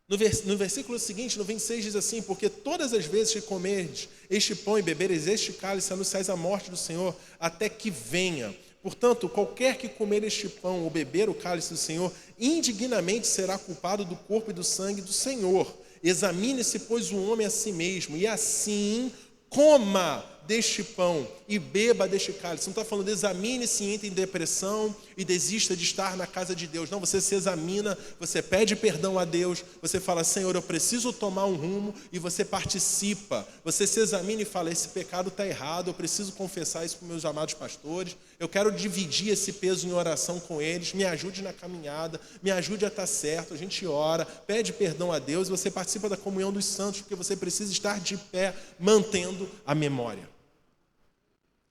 No versículo seguinte, no 26, diz assim: porque todas as vezes que comerdes este pão e beberes este cálice, anunciais a morte do Senhor, até que venha. Portanto, qualquer que comer este pão ou beber o cálice do Senhor, indignamente será culpado do corpo e do sangue do Senhor. Examine-se, pois, o homem a si mesmo, e assim coma deste pão e beba deste cálice. Não está falando examine-se, entre em depressão e desista de estar na casa de Deus. Não, você se examina, você pede perdão a Deus, você fala: Senhor, eu preciso tomar um rumo, e você participa. Você se examina e fala: esse pecado está errado, eu preciso confessar isso para os meus amados pastores, eu quero dividir esse peso em oração com eles, me ajude na caminhada, me ajude a estar certo. A gente ora, pede perdão a Deus, e você participa da comunhão dos santos, porque você precisa estar de pé, mantendo a memória.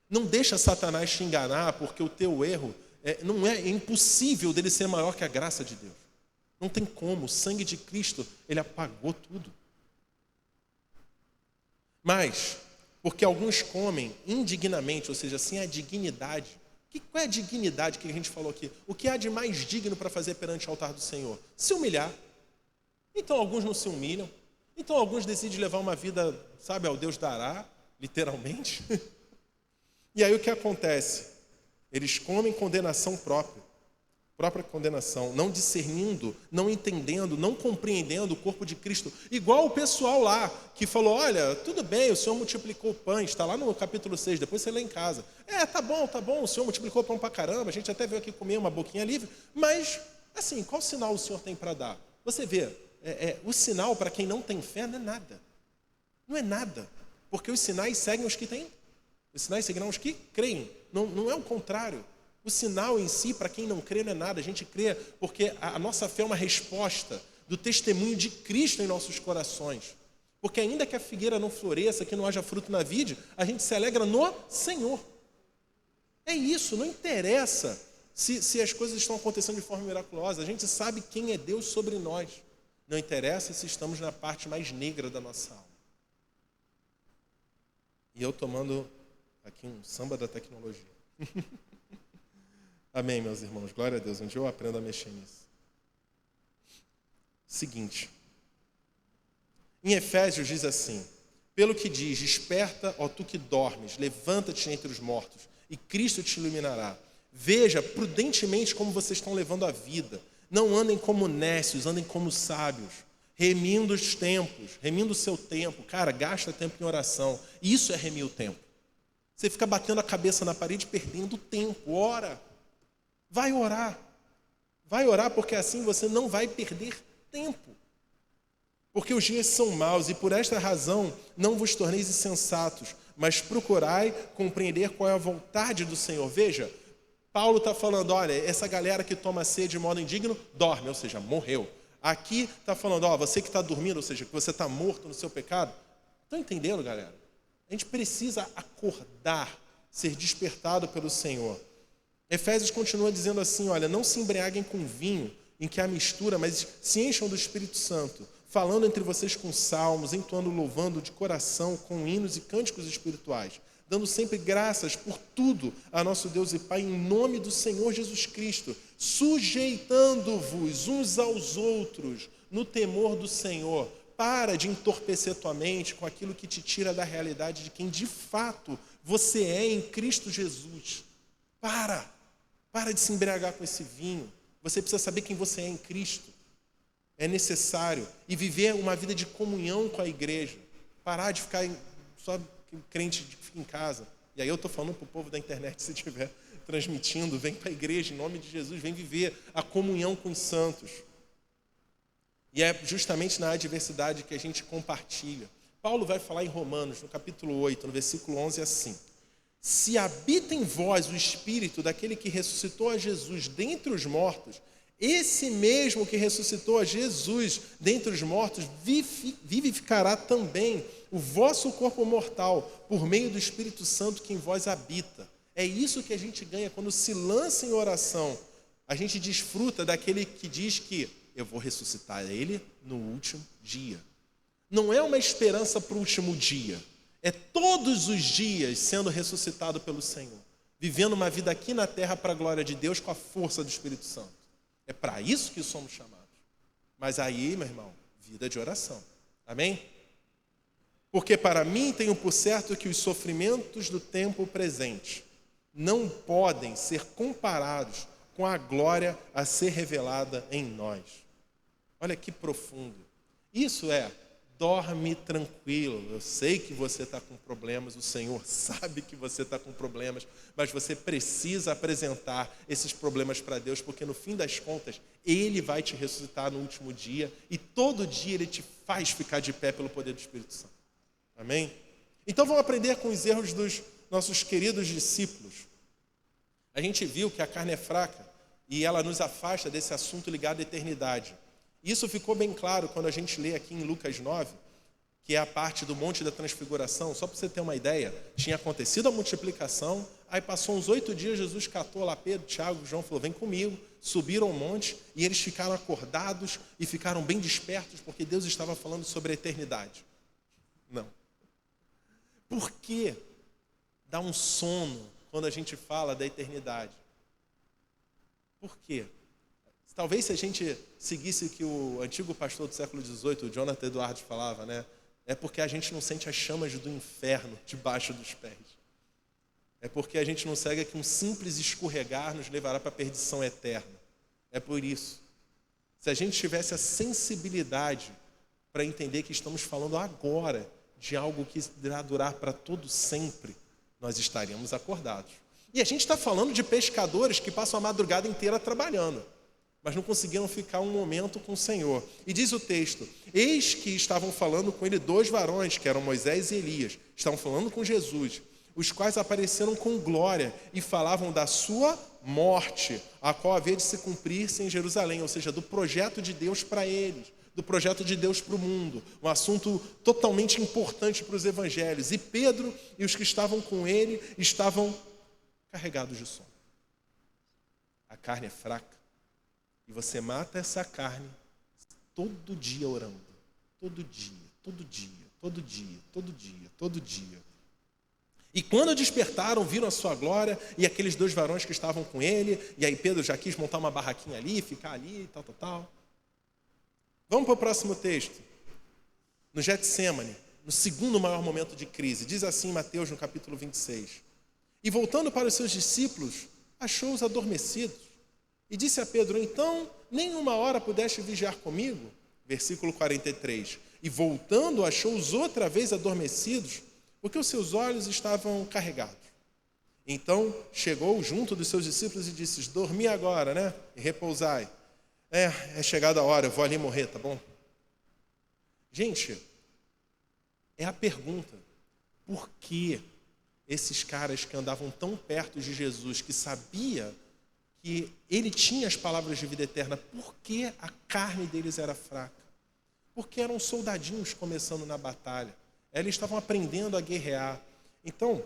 Não deixa Satanás te enganar, porque o teu erro é impossível dele ser maior que a graça de Deus. Não tem como, o sangue de Cristo, ele apagou tudo. Mas, porque alguns comem indignamente, ou seja, sem a dignidade. Qual é a dignidade que a gente falou aqui? O que há de mais digno para fazer perante o altar do Senhor? Se humilhar. Então alguns não se humilham. Então alguns decidem levar uma vida, sabe, ao Deus dará, literalmente. E aí o que acontece? Eles comem condenação própria condenação, não discernindo, não entendendo, não compreendendo o corpo de Cristo. Igual o pessoal lá, que falou: olha, tudo bem, o Senhor multiplicou pães, está lá no capítulo 6, depois você lê em casa. Tá bom, o Senhor multiplicou pão para caramba, a gente até veio aqui comer uma boquinha livre, mas, assim, qual sinal o Senhor tem para dar? Você vê, o sinal para quem não tem fé não é nada. Não é nada, porque os sinais seguem os que têm. Os sinais seguirão os que creem. Não é o contrário. O sinal em si, para quem não crê, não é nada. A gente crê porque a nossa fé é uma resposta do testemunho de Cristo em nossos corações. Porque ainda que a figueira não floresça, que não haja fruto na vide, a gente se alegra no Senhor. É isso, não interessa se as coisas estão acontecendo de forma miraculosa. A gente sabe quem é Deus sobre nós. Não interessa se estamos na parte mais negra da nossa alma. E eu tomando aqui um samba da tecnologia. Amém, meus irmãos. Glória a Deus. Um dia eu aprendo a mexer nisso. Seguinte. Em Efésios diz assim: pelo que diz, desperta, ó tu que dormes, levanta-te entre os mortos, e Cristo te iluminará. Veja prudentemente como vocês estão levando a vida. Não andem como nécios, andem como sábios, remindo os tempos, remindo o seu tempo. Cara, gasta tempo em oração. Isso é remir o tempo. Você fica batendo a cabeça na parede, perdendo tempo. Ora. Vai orar. Vai orar, porque assim você não vai perder tempo. Porque os dias são maus, e por esta razão não vos torneis insensatos, mas procurai compreender qual é a vontade do Senhor. Veja, Paulo está falando, olha, essa galera que toma ceia de modo indigno, dorme, ou seja, morreu. Aqui está falando, ó, você que está dormindo, ou seja, que você está morto no seu pecado. Estão entendendo, galera? A gente precisa acordar, ser despertado pelo Senhor. Efésios continua dizendo assim, olha, não se embriaguem com vinho, em que há mistura, mas se encham do Espírito Santo, falando entre vocês com salmos, entoando, louvando de coração, com hinos e cânticos espirituais, dando sempre graças por tudo a nosso Deus e Pai, em nome do Senhor Jesus Cristo, sujeitando-vos uns aos outros no temor do Senhor. Para de entorpecer tua mente com aquilo que te tira da realidade de quem de fato você é em Cristo Jesus. Para de se embriagar com esse vinho. Você precisa saber quem você é em Cristo. É necessário. E viver uma vida de comunhão com a igreja. Parar de ficar só crente que fica em casa. E aí eu estou falando para o povo da internet, se estiver transmitindo, vem para a igreja em nome de Jesus, vem viver a comunhão com os santos. E é justamente na adversidade que a gente compartilha. Paulo vai falar em Romanos, no capítulo 8, no versículo 11, assim: se habita em vós o Espírito daquele que ressuscitou a Jesus dentre os mortos, esse mesmo que ressuscitou a Jesus dentre os mortos vivificará também o vosso corpo mortal por meio do Espírito Santo que em vós habita. É isso que a gente ganha quando se lança em oração. A gente desfruta daquele que diz que eu vou ressuscitar ele no último dia. Não é uma esperança para o último dia. É todos os dias sendo ressuscitado pelo Senhor. Vivendo uma vida aqui na terra para a glória de Deus com a força do Espírito Santo. É para isso que somos chamados. Mas aí, meu irmão, vida de oração. Amém? Porque para mim tenho por certo que os sofrimentos do tempo presente não podem ser comparados com a glória a ser revelada em nós. Olha que profundo. Isso é, dorme tranquilo. Eu sei que você está com problemas, o Senhor sabe que você está com problemas, mas você precisa apresentar esses problemas para Deus, porque no fim das contas, Ele vai te ressuscitar no último dia e todo dia Ele te faz ficar de pé pelo poder do Espírito Santo. Amém? Então vamos aprender com os erros dos nossos queridos discípulos. A gente viu que a carne é fraca e ela nos afasta desse assunto ligado à eternidade. Isso ficou bem claro quando a gente lê aqui em Lucas 9, que é a parte do Monte da Transfiguração. Só para você ter uma ideia, tinha acontecido a multiplicação, aí passou uns 8 dias, Jesus catou lá Pedro, Tiago, João, falou, vem comigo, subiram ao monte e eles ficaram acordados e ficaram bem despertos porque Deus estava falando sobre a eternidade. Não. Por que dá um sono quando a gente fala da eternidade? Por quê? Talvez se a gente seguisse o que o antigo pastor do século XVIII, o Jonathan Edwards, falava, né? É porque a gente não sente as chamas do inferno debaixo dos pés. É porque a gente não segue que um simples escorregar nos levará para a perdição eterna. É por isso. Se a gente tivesse a sensibilidade para entender que estamos falando agora de algo que irá durar para todo sempre, nós estaríamos acordados. E a gente está falando de pescadores que passam a madrugada inteira trabalhando, mas não conseguiram ficar um momento com o Senhor. E diz o texto, eis que estavam falando com ele 2 varões, que eram Moisés e Elias, estavam falando com Jesus, os quais apareceram com glória e falavam da sua morte, a qual havia de se cumprir-se em Jerusalém, ou seja, do projeto de Deus para eles, do projeto de Deus para o mundo, um assunto totalmente importante para os evangelhos. E Pedro e os que estavam com ele estavam carregados de sono. A carne é fraca e você mata essa carne todo dia orando. Todo dia, todo dia, todo dia, todo dia, todo dia. E quando despertaram, viram a sua glória e aqueles 2 varões que estavam com ele. E aí Pedro já quis montar uma barraquinha ali, ficar ali, tal. Vamos para o próximo texto. No Getsêmani, no segundo maior momento de crise. Diz assim Mateus no capítulo 26. E voltando para os seus discípulos, achou-os adormecidos. E disse a Pedro, então, nem 1 hora pudeste vigiar comigo? Versículo 43. E voltando, achou-os outra vez adormecidos, porque os seus olhos estavam carregados. Então chegou junto dos seus discípulos e disse, dormi agora, né? E repousai. É chegada a hora, eu vou ali morrer, tá bom? Gente, é a pergunta. Por que esses caras que andavam tão perto de Jesus, que sabia que ele tinha as palavras de vida eterna, por que a carne deles era fraca? Porque eram soldadinhos começando na batalha. Eles estavam aprendendo a guerrear. Então,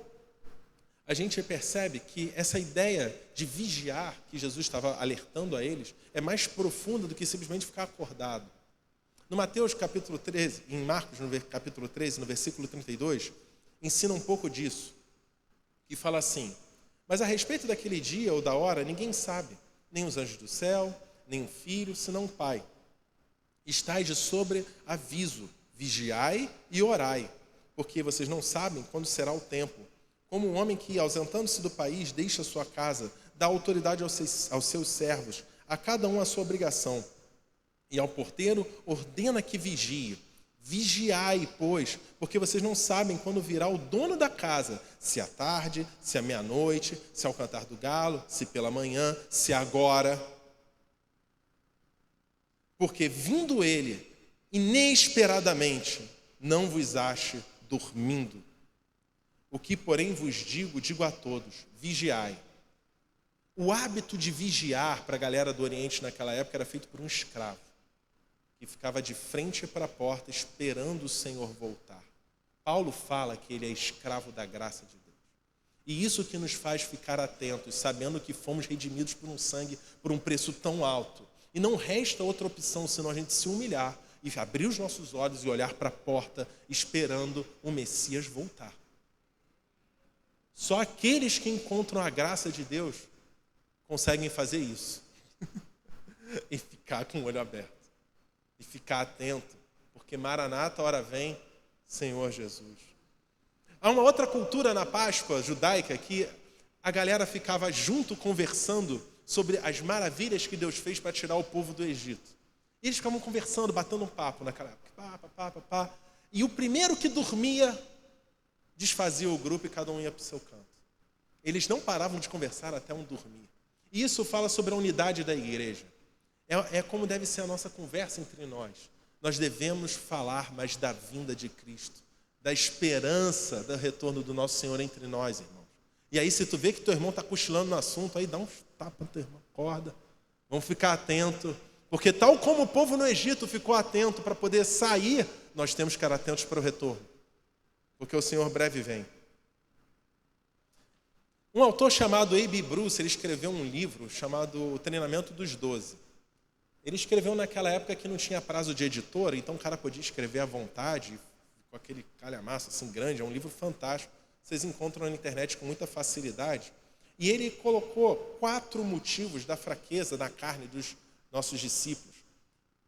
a gente percebe que essa ideia de vigiar, que Jesus estava alertando a eles, é mais profunda do que simplesmente ficar acordado. No Mateus capítulo 13, em Marcos no capítulo 13, no versículo 32, ensina um pouco disso. E fala assim, mas a respeito daquele dia ou da hora, ninguém sabe, nem os anjos do céu, nem o Filho, senão o Pai. Estais de sobreaviso, vigiai e orai, porque vocês não sabem quando será o tempo. Como um homem que, ausentando-se do país, deixa sua casa, dá autoridade aos seus servos, a cada um a sua obrigação. E ao porteiro ordena que vigie. Vigiai, pois, porque vocês não sabem quando virá o dono da casa, se à tarde, se à meia-noite, se ao cantar do galo, se pela manhã, se agora. Porque vindo ele, inesperadamente, não vos ache dormindo. O que, porém, vos digo a todos, vigiai. O hábito de vigiar para a galera do Oriente naquela época era feito por um escravo, que ficava de frente para a porta esperando o Senhor voltar. Paulo fala que ele é escravo da graça de Deus. E isso que nos faz ficar atentos, sabendo que fomos redimidos por um sangue, por um preço tão alto. E não resta outra opção senão a gente se humilhar e abrir os nossos olhos e olhar para a porta esperando o Messias voltar. Só aqueles que encontram a graça de Deus conseguem fazer isso. E ficar com o olho aberto. E ficar atento. Porque Maranata, hora vem, Senhor Jesus. Há uma outra cultura na Páscoa judaica que a galera ficava junto conversando sobre as maravilhas que Deus fez para tirar o povo do Egito. E eles ficavam conversando, batendo um papo naquela época. E o primeiro que dormia desfazia o grupo e cada um ia para o seu canto. Eles não paravam de conversar até um dormir. E isso fala sobre a unidade da igreja. É como deve ser a nossa conversa entre nós. Nós devemos falar mais da vinda de Cristo, da esperança do retorno do nosso Senhor entre nós, irmãos. E aí, se tu vê que teu irmão está cochilando no assunto, aí dá uns tapas no teu irmão, acorda. Vamos ficar atento, porque tal como o povo no Egito ficou atento para poder sair, nós temos que ficar atentos para o retorno, porque o Senhor breve vem. Um autor chamado A.B. Bruce, ele escreveu um livro chamado O Treinamento dos 12. Ele escreveu naquela época que não tinha prazo de editora, então o cara podia escrever à vontade, com aquele calhamaço assim grande, é um livro fantástico. Vocês encontram na internet com muita facilidade. E ele colocou 4 motivos da fraqueza da carne dos nossos discípulos.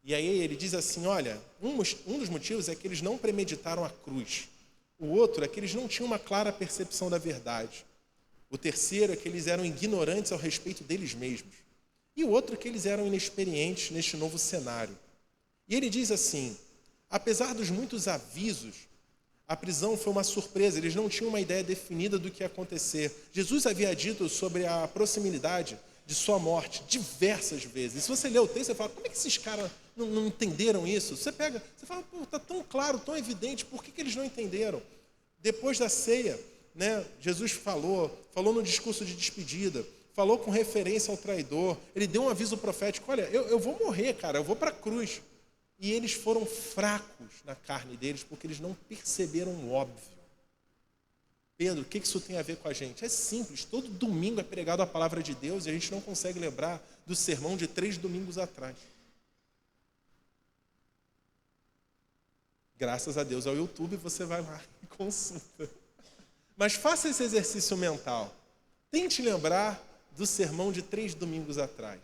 E aí ele diz assim, olha, um dos motivos é que eles não premeditaram a cruz. O outro é que eles não tinham uma clara percepção da verdade. O terceiro é que eles eram ignorantes ao respeito deles mesmos. E o outro é que eles eram inexperientes neste novo cenário. E ele diz assim, apesar dos muitos avisos, a prisão foi uma surpresa, eles não tinham uma ideia definida do que ia acontecer. Jesus havia dito sobre a proximidade de sua morte diversas vezes. E se você lê o texto, você fala, como é que esses caras não entenderam isso? Você fala, pô, está tão claro, tão evidente, por que eles não entenderam? Depois da ceia, né, Jesus falou no discurso de despedida, falou com referência ao traidor, ele deu um aviso profético, olha, eu vou morrer, cara, eu vou para a cruz. E eles foram fracos na carne deles porque eles não perceberam o óbvio. Pedro, o que isso tem a ver com a gente? É simples, todo domingo é pregado a palavra de Deus e a gente não consegue lembrar do sermão de 3 domingos atrás. Graças a Deus ao YouTube, você vai lá e consulta. Mas faça esse exercício mental. Tente lembrar do sermão de 3 domingos atrás.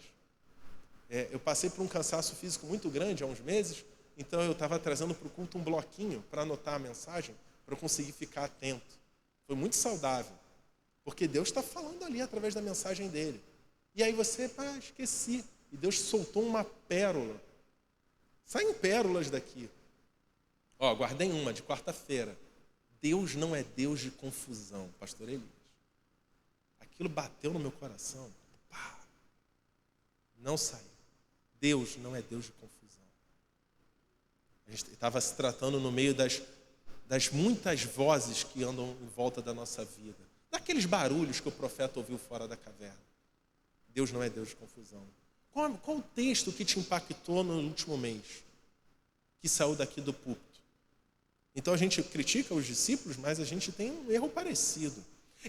Eu passei por um cansaço físico muito grande há uns meses, então eu estava trazendo para o culto um bloquinho para anotar a mensagem, para eu conseguir ficar atento. Foi muito saudável, porque Deus está falando ali através da mensagem dele. E aí você, esqueci. E Deus soltou uma pérola. Saem pérolas daqui. Guardei uma de quarta-feira. Deus não é Deus de confusão, pastor Elias. Aquilo bateu no meu coração. Não saiu. Deus não é Deus de confusão. A gente estava se tratando no meio das muitas vozes que andam em volta da nossa vida. Daqueles barulhos que o profeta ouviu fora da caverna. Deus não é Deus de confusão. Qual o texto que te impactou no último mês? Que saiu daqui do púlpito? Então a gente critica os discípulos, mas a gente tem um erro parecido.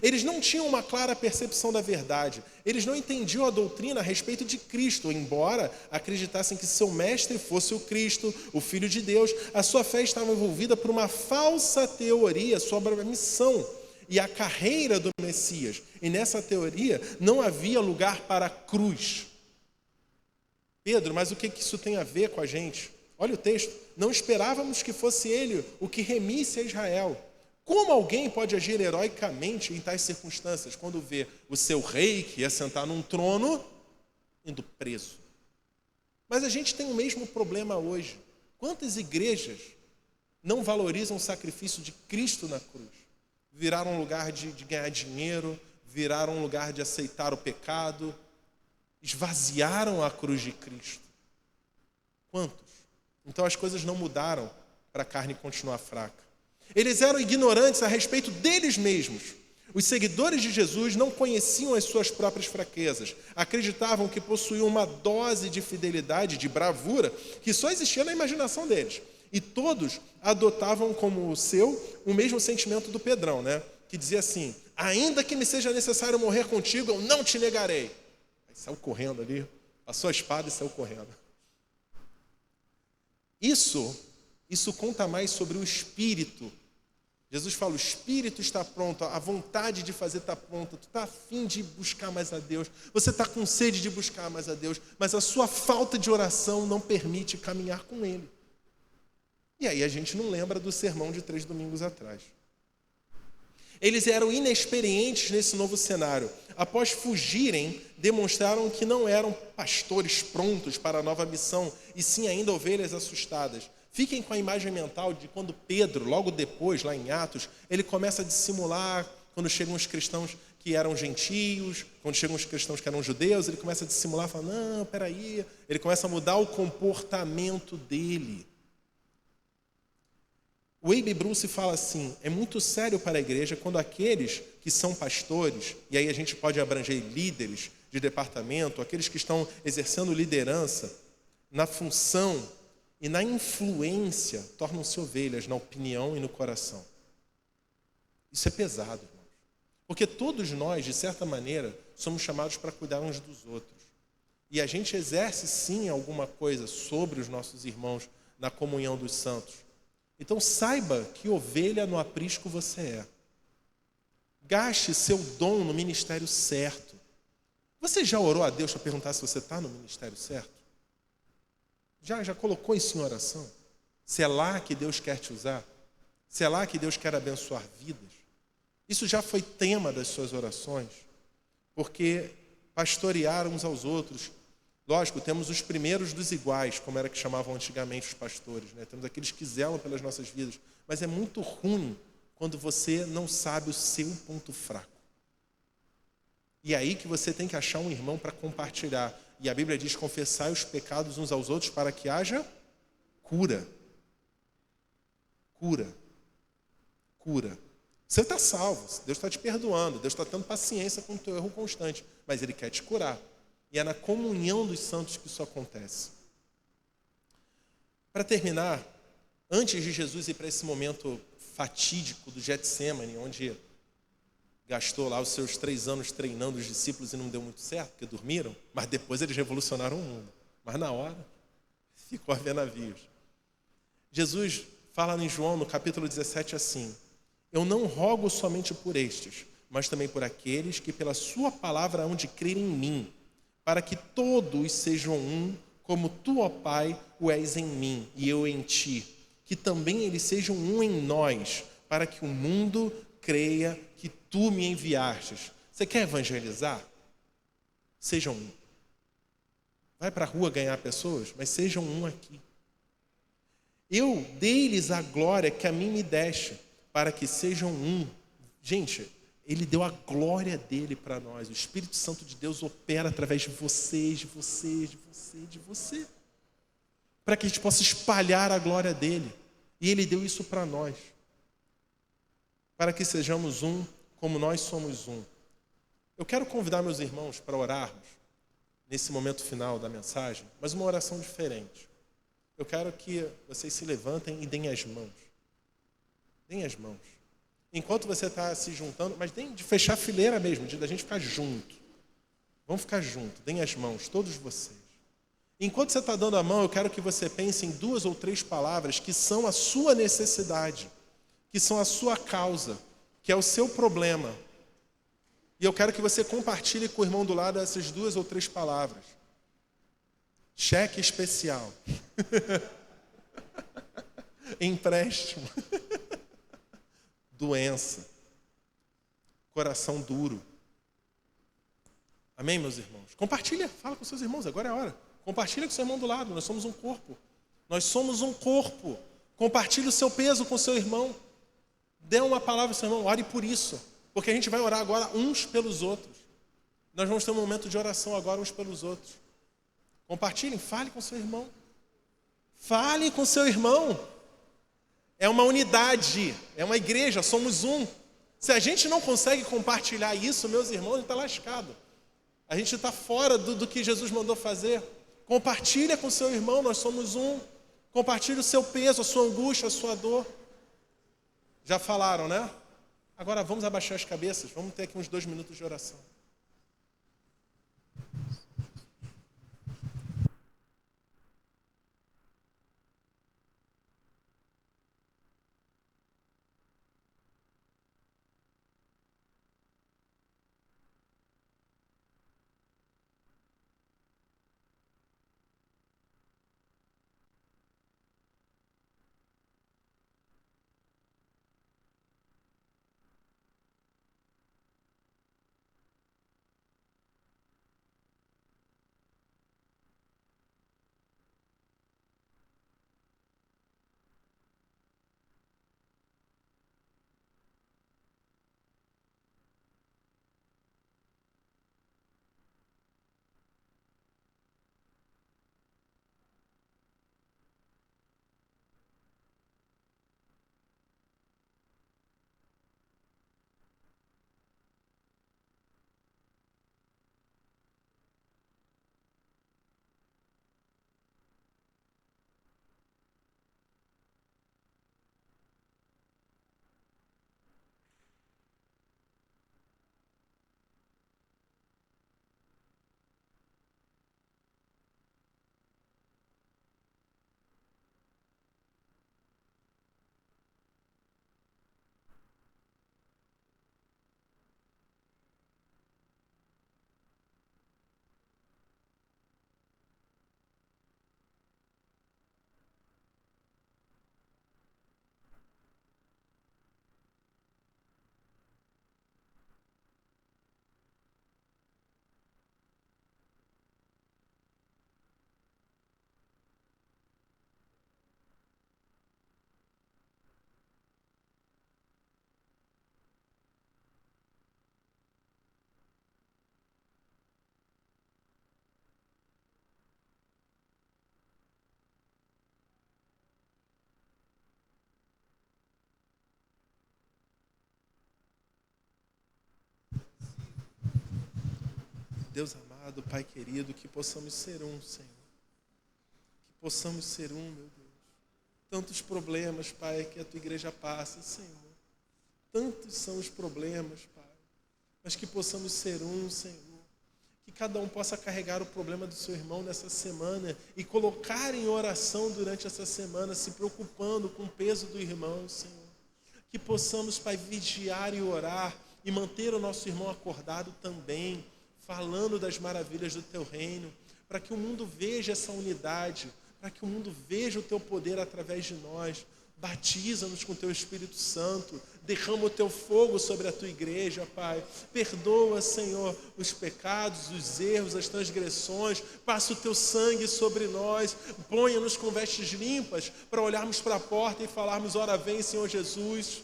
Eles não tinham uma clara percepção da verdade. Eles não entendiam a doutrina a respeito de Cristo, embora acreditassem que seu mestre fosse o Cristo, o Filho de Deus. A sua fé estava envolvida por uma falsa teoria sobre a missão e a carreira do Messias. E nessa teoria não havia lugar para a cruz. Pedro, mas o que isso tem a ver com a gente? Olha o texto. Não esperávamos que fosse ele o que remisse a Israel. Como alguém pode agir heroicamente em tais circunstâncias, quando vê o seu rei, que ia sentar num trono, indo preso? Mas a gente tem o mesmo problema hoje. Quantas igrejas não valorizam o sacrifício de Cristo na cruz? Viraram um lugar de ganhar dinheiro, viraram um lugar de aceitar o pecado, esvaziaram a cruz de Cristo. Quantos? Então as coisas não mudaram para a carne continuar fraca. Eles eram ignorantes a respeito deles mesmos. Os seguidores de Jesus não conheciam as suas próprias fraquezas. Acreditavam que possuíam uma dose de fidelidade, de bravura, que só existia na imaginação deles. E todos adotavam como o seu o mesmo sentimento do Pedrão, né? Que dizia assim: ainda que me seja necessário morrer contigo, eu não te negarei. Aí saiu correndo ali, passou a espada e saiu correndo. Isso conta mais sobre o espírito. Jesus fala, o espírito está pronto, a vontade de fazer está pronta, tu está a fim de buscar mais a Deus, você está com sede de buscar mais a Deus, mas a sua falta de oração não permite caminhar com Ele. E aí a gente não lembra do sermão de 3 domingos atrás. Eles eram inexperientes nesse novo cenário. Após fugirem, demonstraram que não eram pastores prontos para a nova missão, e sim ainda ovelhas assustadas. Fiquem com a imagem mental de quando Pedro, logo depois, lá em Atos, ele começa a dissimular, quando chegam os cristãos que eram gentios, quando chegam os cristãos que eram judeus, ele começa a dissimular, fala, não, peraí, ele começa a mudar o comportamento dele. O Abe Bruce fala assim, é muito sério para a igreja quando aqueles que são pastores, e aí a gente pode abranger líderes de departamento, aqueles que estão exercendo liderança, na função e na influência, tornam-se ovelhas na opinião e no coração. Isso é pesado, irmãos. Porque todos nós, de certa maneira, somos chamados para cuidar uns dos outros. E a gente exerce, sim, alguma coisa sobre os nossos irmãos na comunhão dos santos. Então saiba que ovelha no aprisco você é. Gaste seu dom no ministério certo. Você já orou a Deus para perguntar se você está no ministério certo? Já colocou isso em oração? Se é lá que Deus quer te usar? Se é lá que Deus quer abençoar vidas? Isso já foi tema das suas orações? Porque pastorear uns aos outros, lógico, temos os primeiros dos iguais, como era que chamavam antigamente os pastores, né? Temos aqueles que zelam pelas nossas vidas, mas é muito ruim quando você não sabe o seu ponto fraco. E é aí que você tem que achar um irmão para compartilhar. E a Bíblia diz, confessai os pecados uns aos outros para que haja cura. Cura. Cura. Você está salvo, Deus está te perdoando, Deus está tendo paciência com o teu erro constante, mas Ele quer te curar. E é na comunhão dos santos que isso acontece. Para terminar, antes de Jesus ir para esse momento fatídico do Getsêmani, onde gastou lá os seus 3 anos treinando os discípulos e não deu muito certo, porque dormiram, mas depois eles revolucionaram o mundo. Mas na hora, ficou a ver navios. Jesus fala em João, no capítulo 17, assim: eu não rogo somente por estes, mas também por aqueles que pela sua palavra hão de crer em mim, para que todos sejam um, como tu, ó Pai, o és em mim e eu em ti, que também eles sejam um em nós, para que o mundo creia que tu me enviastes. Você quer evangelizar? Sejam um. Vai para a rua ganhar pessoas, mas sejam um aqui. Eu dei-lhes a glória que a mim me deste, para que sejam um. Gente, Ele deu a glória dele para nós. O Espírito Santo de Deus opera através de vocês, de vocês, de você, de você, para que a gente possa espalhar a glória dele. E Ele deu isso para nós, para que sejamos um, como nós somos um. Eu quero convidar meus irmãos para orarmos nesse momento final da mensagem, mas uma oração diferente. Eu quero que vocês se levantem e deem as mãos. Deem as mãos. Enquanto você está se juntando, mas deem de fechar a fileira mesmo, de a gente ficar junto. Vamos ficar juntos, deem as mãos, todos vocês. Enquanto você está dando a mão, eu quero que você pense em 2 ou 3 palavras que são a sua necessidade, que são a sua causa, que é o seu problema. E eu quero que você compartilhe com o irmão do lado essas 2 ou 3 palavras. Cheque especial. Empréstimo. Doença. Coração duro. Amém, meus irmãos? Compartilha, fala com seus irmãos, agora é a hora. Compartilha com o seu irmão do lado, nós somos um corpo. Nós somos um corpo. Compartilhe o seu peso com o seu irmão. Dê uma palavra ao seu irmão, ore por isso. Porque a gente vai orar agora uns pelos outros. Nós vamos ter um momento de oração agora uns pelos outros. Compartilhem, fale com seu irmão. Fale com seu irmão. É uma unidade, é uma igreja, somos um. Se a gente não consegue compartilhar isso, meus irmãos, a gente está lascado. A gente está fora do que Jesus mandou fazer. Compartilha com seu irmão, nós somos um. Compartilhe o seu peso, a sua angústia, a sua dor. Já falaram, né? Agora vamos abaixar as cabeças, vamos ter aqui uns 2 minutos de oração. Deus amado, Pai querido, que possamos ser um, Senhor. Que possamos ser um, meu Deus. Tantos problemas, Pai, que a tua igreja passa, Senhor. Tantos são os problemas, Pai. Mas que possamos ser um, Senhor. Que cada um possa carregar o problema do seu irmão nessa semana e colocar em oração durante essa semana, se preocupando com o peso do irmão, Senhor. Que possamos, Pai, vigiar e orar e manter o nosso irmão acordado também, falando das maravilhas do teu reino, para que o mundo veja essa unidade, para que o mundo veja o teu poder através de nós. Batiza-nos com o teu Espírito Santo, derrama o teu fogo sobre a tua igreja, Pai. Perdoa, Senhor, os pecados, os erros, as transgressões. Passa o teu sangue sobre nós. Ponha-nos com vestes limpas para olharmos para a porta e falarmos: ora vem, Senhor Jesus.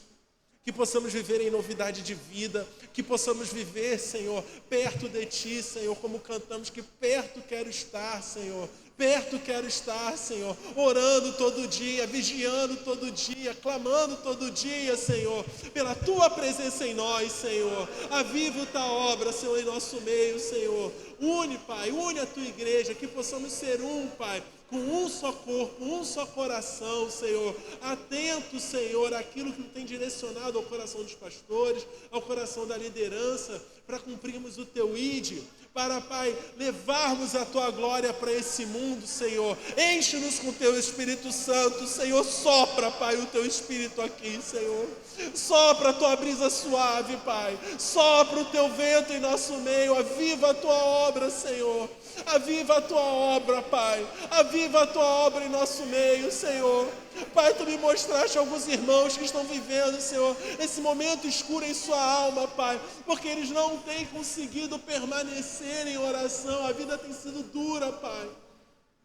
Que possamos viver em novidade de vida, que possamos viver, Senhor, perto de Ti, Senhor, como cantamos, que perto quero estar, Senhor. Perto quero estar, Senhor, orando todo dia, vigiando todo dia, clamando todo dia, Senhor, pela Tua presença em nós, Senhor. Aviva a Tua obra, Senhor, em nosso meio, Senhor. Une, Pai, une a Tua igreja, que possamos ser um, Pai, com um só corpo, um só coração, Senhor. Atento, Senhor, àquilo que tem direcionado ao coração dos pastores, ao coração da liderança, para cumprirmos o Teu ID, para, Pai, levarmos a Tua glória para esse mundo, Senhor. Enche-nos com o Teu Espírito Santo, Senhor. Sopra, Pai, o Teu Espírito aqui, Senhor. Sopra a Tua brisa suave, Pai. Sopra o Teu vento em nosso meio. Aviva a Tua obra, Senhor. Aviva a Tua obra, Pai. Aviva a Tua obra em nosso meio, Senhor. Pai, Tu me mostraste alguns irmãos que estão vivendo, Senhor, esse momento escuro em sua alma, Pai, porque eles não têm conseguido permanecer em oração. A vida tem sido dura, Pai.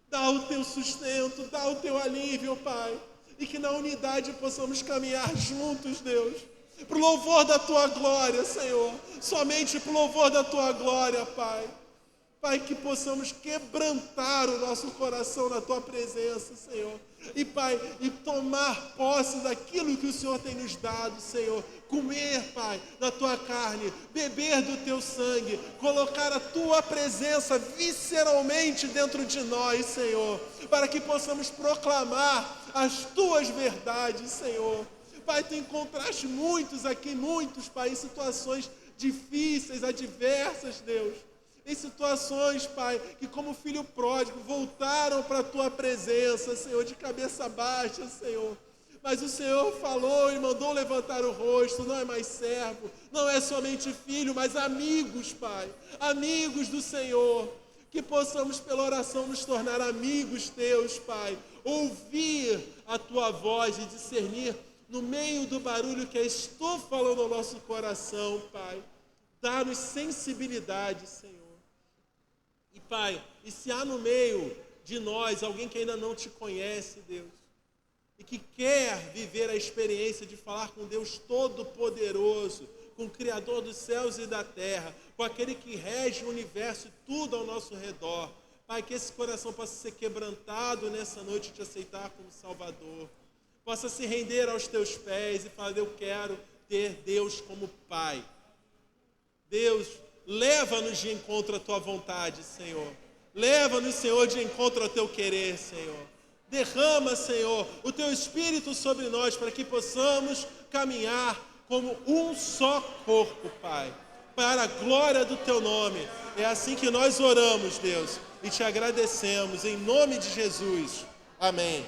Dá o Teu sustento, dá o Teu alívio, Pai, e que na unidade possamos caminhar juntos, Deus, pro louvor da Tua glória, Senhor. Somente pro louvor da Tua glória, Pai. Pai, que possamos quebrantar o nosso coração na Tua presença, Senhor. E, Pai, e tomar posse daquilo que o Senhor tem nos dado, Senhor. Comer, Pai, da Tua carne, beber do Teu sangue, colocar a Tua presença visceralmente dentro de nós, Senhor, para que possamos proclamar as Tuas verdades, Senhor. Pai, Tu encontraste muitos aqui, muitos, Pai, em situações difíceis, adversas, Deus. Em situações, Pai, que como filho pródigo voltaram para a Tua presença, Senhor, de cabeça baixa, Senhor. Mas o Senhor falou e mandou levantar o rosto, não é mais servo, não é somente filho, mas amigos, Pai, amigos do Senhor. Que possamos pela oração nos tornar amigos Teus, Pai, ouvir a Tua voz e discernir no meio do barulho que és Tu falando ao nosso coração, Pai. Dá-nos sensibilidade, Senhor. E, Pai, e se há no meio de nós alguém que ainda não Te conhece, Deus, e que quer viver a experiência de falar com Deus Todo-Poderoso, com o Criador dos céus e da terra, com aquele que rege o universo e tudo ao nosso redor, Pai, que esse coração possa ser quebrantado nessa noite e Te aceitar como Salvador, possa se render aos Teus pés e falar: eu quero ter Deus como Pai. Deus, leva-nos de encontro à Tua vontade, Senhor. Leva-nos, Senhor, de encontro ao Teu querer, Senhor. Derrama, Senhor, o Teu Espírito sobre nós para que possamos caminhar como um só corpo, Pai, para a glória do Teu nome. É assim que nós oramos, Deus, e Te agradecemos, em nome de Jesus. Amém.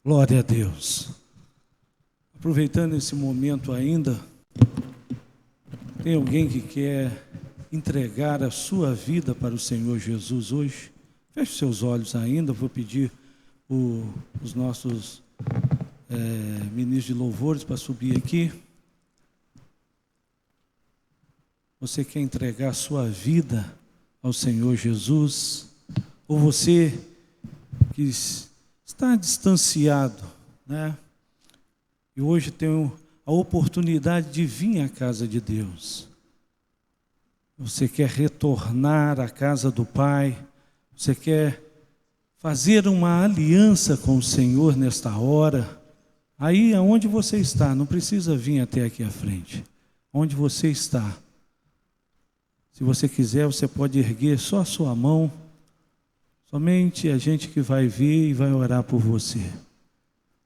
Glória a Deus. Aproveitando esse momento ainda, tem alguém que quer entregar a sua vida para o Senhor Jesus hoje? Feche seus olhos ainda, vou pedir os nossos ministros de louvores para subir aqui. Você quer entregar a sua vida ao Senhor Jesus? Ou você que está distanciado, né? E hoje tem a oportunidade de vir à casa de Deus. Você quer retornar à casa do Pai? Você quer fazer uma aliança com o Senhor nesta hora, aí aonde você está, não precisa vir até aqui à frente. Onde você está, se você quiser, você pode erguer só a sua mão. Somente a gente que vai ver e vai orar por você.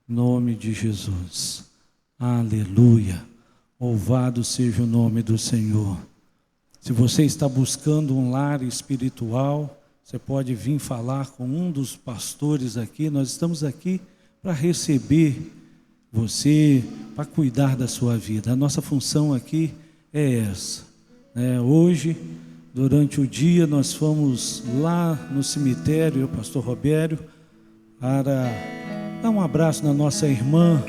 Em nome de Jesus. Aleluia. Louvado seja o nome do Senhor. Se você está buscando um lar espiritual, você pode vir falar com um dos pastores aqui. Nós estamos aqui para receber você, para cuidar da sua vida. A nossa função aqui é essa. Hoje, durante o dia, nós fomos lá no cemitério, eu, pastor Robério, para dar um abraço na nossa irmã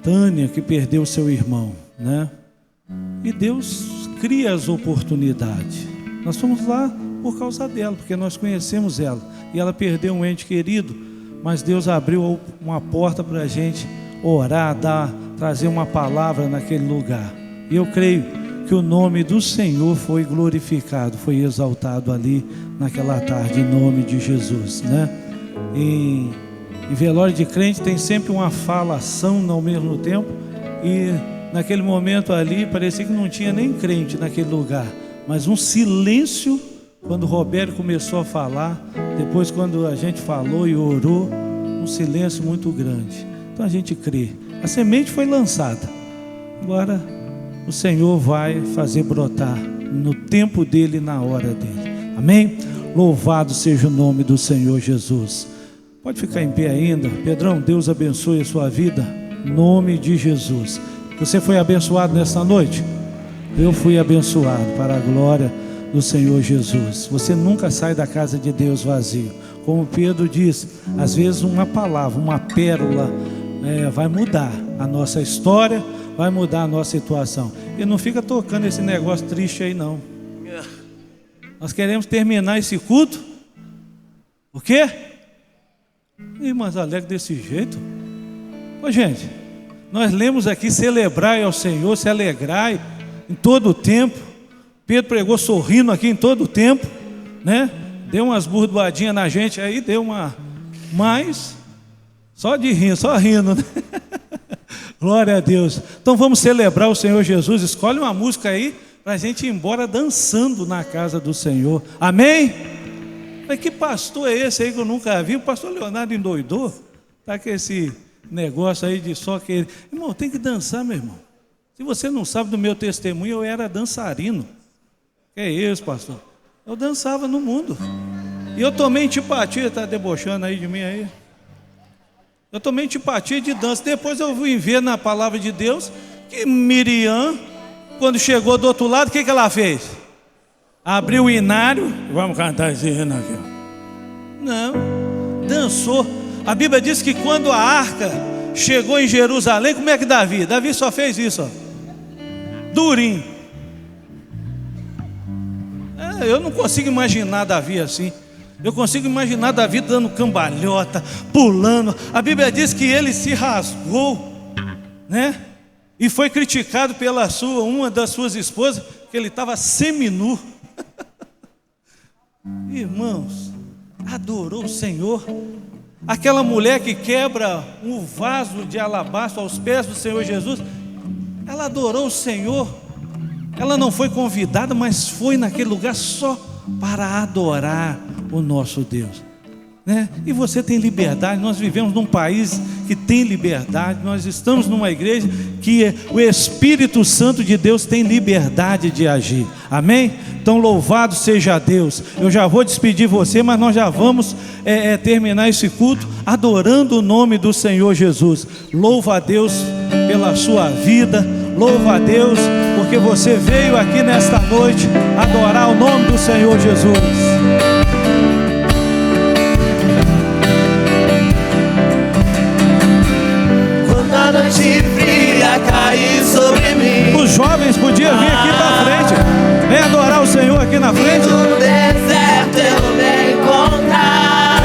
Tânia, que perdeu seu irmão, né? E Deus cria as oportunidades. Nós fomos lá por causa dela, porque nós conhecemos ela. E ela perdeu um ente querido, mas Deus abriu uma porta para a gente orar, trazer uma palavra naquele lugar. E eu creio que o nome do Senhor foi glorificado, foi exaltado ali naquela tarde, em nome de Jesus, né? Em velório de crente tem sempre uma falação ao mesmo tempo, e naquele momento ali parecia que não tinha nem crente naquele lugar, mas um silêncio quando o Roberto começou a falar, depois quando a gente falou e orou, um silêncio muito grande. Então a gente crê, a semente foi lançada, agora o Senhor vai fazer brotar no tempo dele e na hora dele, amém? Louvado seja o nome do Senhor Jesus. Pode ficar em pé ainda. Pedrão, Deus abençoe a sua vida, em nome de Jesus. Você foi abençoado nessa noite? Eu fui abençoado, para a glória do Senhor Jesus. Você nunca sai da casa de Deus vazio. Como Pedro disse, às vezes uma palavra, uma pérola vai mudar a nossa história, vai mudar a nossa situação. E não fica tocando esse negócio triste aí não. Nós queremos terminar esse culto. O quê? Irmãs alegre desse jeito? Ô gente, nós lemos aqui: celebrai ao Senhor, se alegrai em todo o tempo. Pedro pregou sorrindo aqui em todo o tempo, né? Deu umas burdoadinhas na gente aí, deu uma... Mas, só de rir, só rindo, né? Glória a Deus. Então vamos celebrar o Senhor Jesus. Escolhe uma música aí para a gente ir embora dançando na casa do Senhor. Amém? Mas que pastor é esse aí que eu nunca vi? O pastor Leonardo endoidou? Está com esse negócio aí de só querer. Irmão, tem que dançar, meu irmão. Se você não sabe do meu testemunho, eu era dançarino. Que é isso, pastor? Eu dançava no mundo. E eu tomei antipatia, está debochando aí de mim aí? Eu tomei antipatia de dança. Depois eu vim ver na palavra de Deus que Miriam, quando chegou do outro lado, o que ela fez? Abriu o inário. Vamos cantar esse hino aqui. Não, dançou. A Bíblia diz que quando a arca chegou em Jerusalém, como é que Davi? Davi só fez isso, ó. Durinho. Eu não consigo imaginar Davi assim. Eu consigo imaginar Davi dando cambalhota, pulando. A Bíblia diz que ele se rasgou, né? E foi criticado pela uma das suas esposas, que ele estava seminu. Irmãos, adorou o Senhor. Aquela mulher que quebra um vaso de alabastro aos pés do Senhor Jesus, ela adorou o Senhor. Ela não foi convidada, mas foi naquele lugar só para adorar o nosso Deus, né? E você tem liberdade. Nós vivemos num país que tem liberdade. Nós estamos numa igreja que o Espírito Santo de Deus tem liberdade de agir, amém? Então louvado seja Deus. Eu já vou despedir você, mas nós já vamos terminar esse culto adorando o nome do Senhor Jesus. Louva a Deus pela sua vida. Louva a Deus porque você veio aqui nesta noite adorar o nome do Senhor Jesus. Quando a noite fria cair sobre mim, os jovens podiam vir aqui para frente. Vem adorar o Senhor aqui na frente. no deserto eu me encontrar,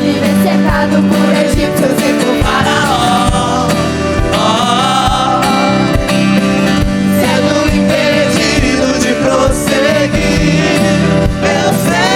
Viver cercado por egípcios e por Faraó, sendo impedido de prosseguir, eu sei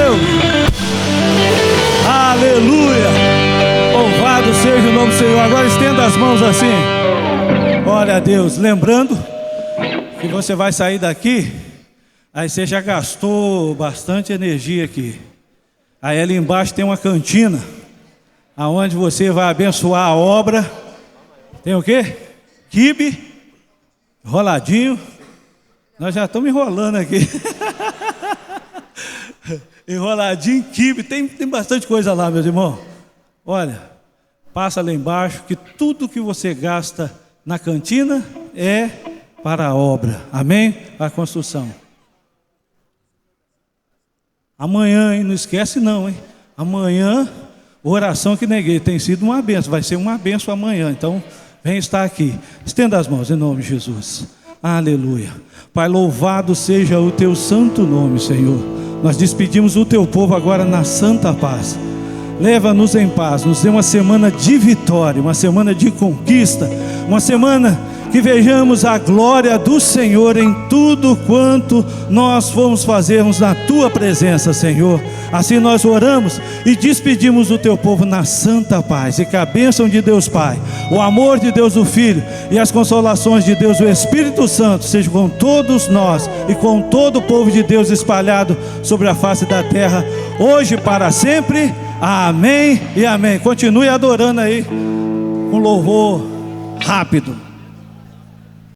Deus. Aleluia. Louvado seja o nome do Senhor. Agora estenda as mãos assim. Glória a Deus. Lembrando que você vai sair daqui, aí você já gastou bastante energia aqui. Aí ali embaixo tem uma cantina, aonde você vai abençoar a obra. Tem o quê? Quibe, enroladinho. Nós já estamos enrolando aqui. Enroladinho, quibe, tem bastante coisa lá, meus irmãos. Olha, passa lá embaixo, que tudo que você gasta na cantina é para a obra, amém? Para a construção. Amanhã, hein? Não esquece não, hein? Amanhã, oração que neguei, tem sido uma bênção, vai ser uma bênção amanhã, então vem estar aqui. Estenda as mãos em nome de Jesus. Aleluia. Pai, louvado seja o teu santo nome, Senhor. Nós despedimos o teu povo agora na santa paz. Leva-nos em paz, nos dê uma semana de vitória, uma semana de conquista, uma semana que vejamos a glória do Senhor em tudo quanto nós fomos fazermos na tua presença, Senhor. Assim nós oramos e despedimos o teu povo na santa paz, e que a bênção de Deus Pai, o amor de Deus o Filho e as consolações de Deus o Espírito Santo sejam com todos nós e com todo o povo de Deus espalhado sobre a face da terra, hoje e para sempre. Amém e amém. Continue adorando aí com louvor rápido.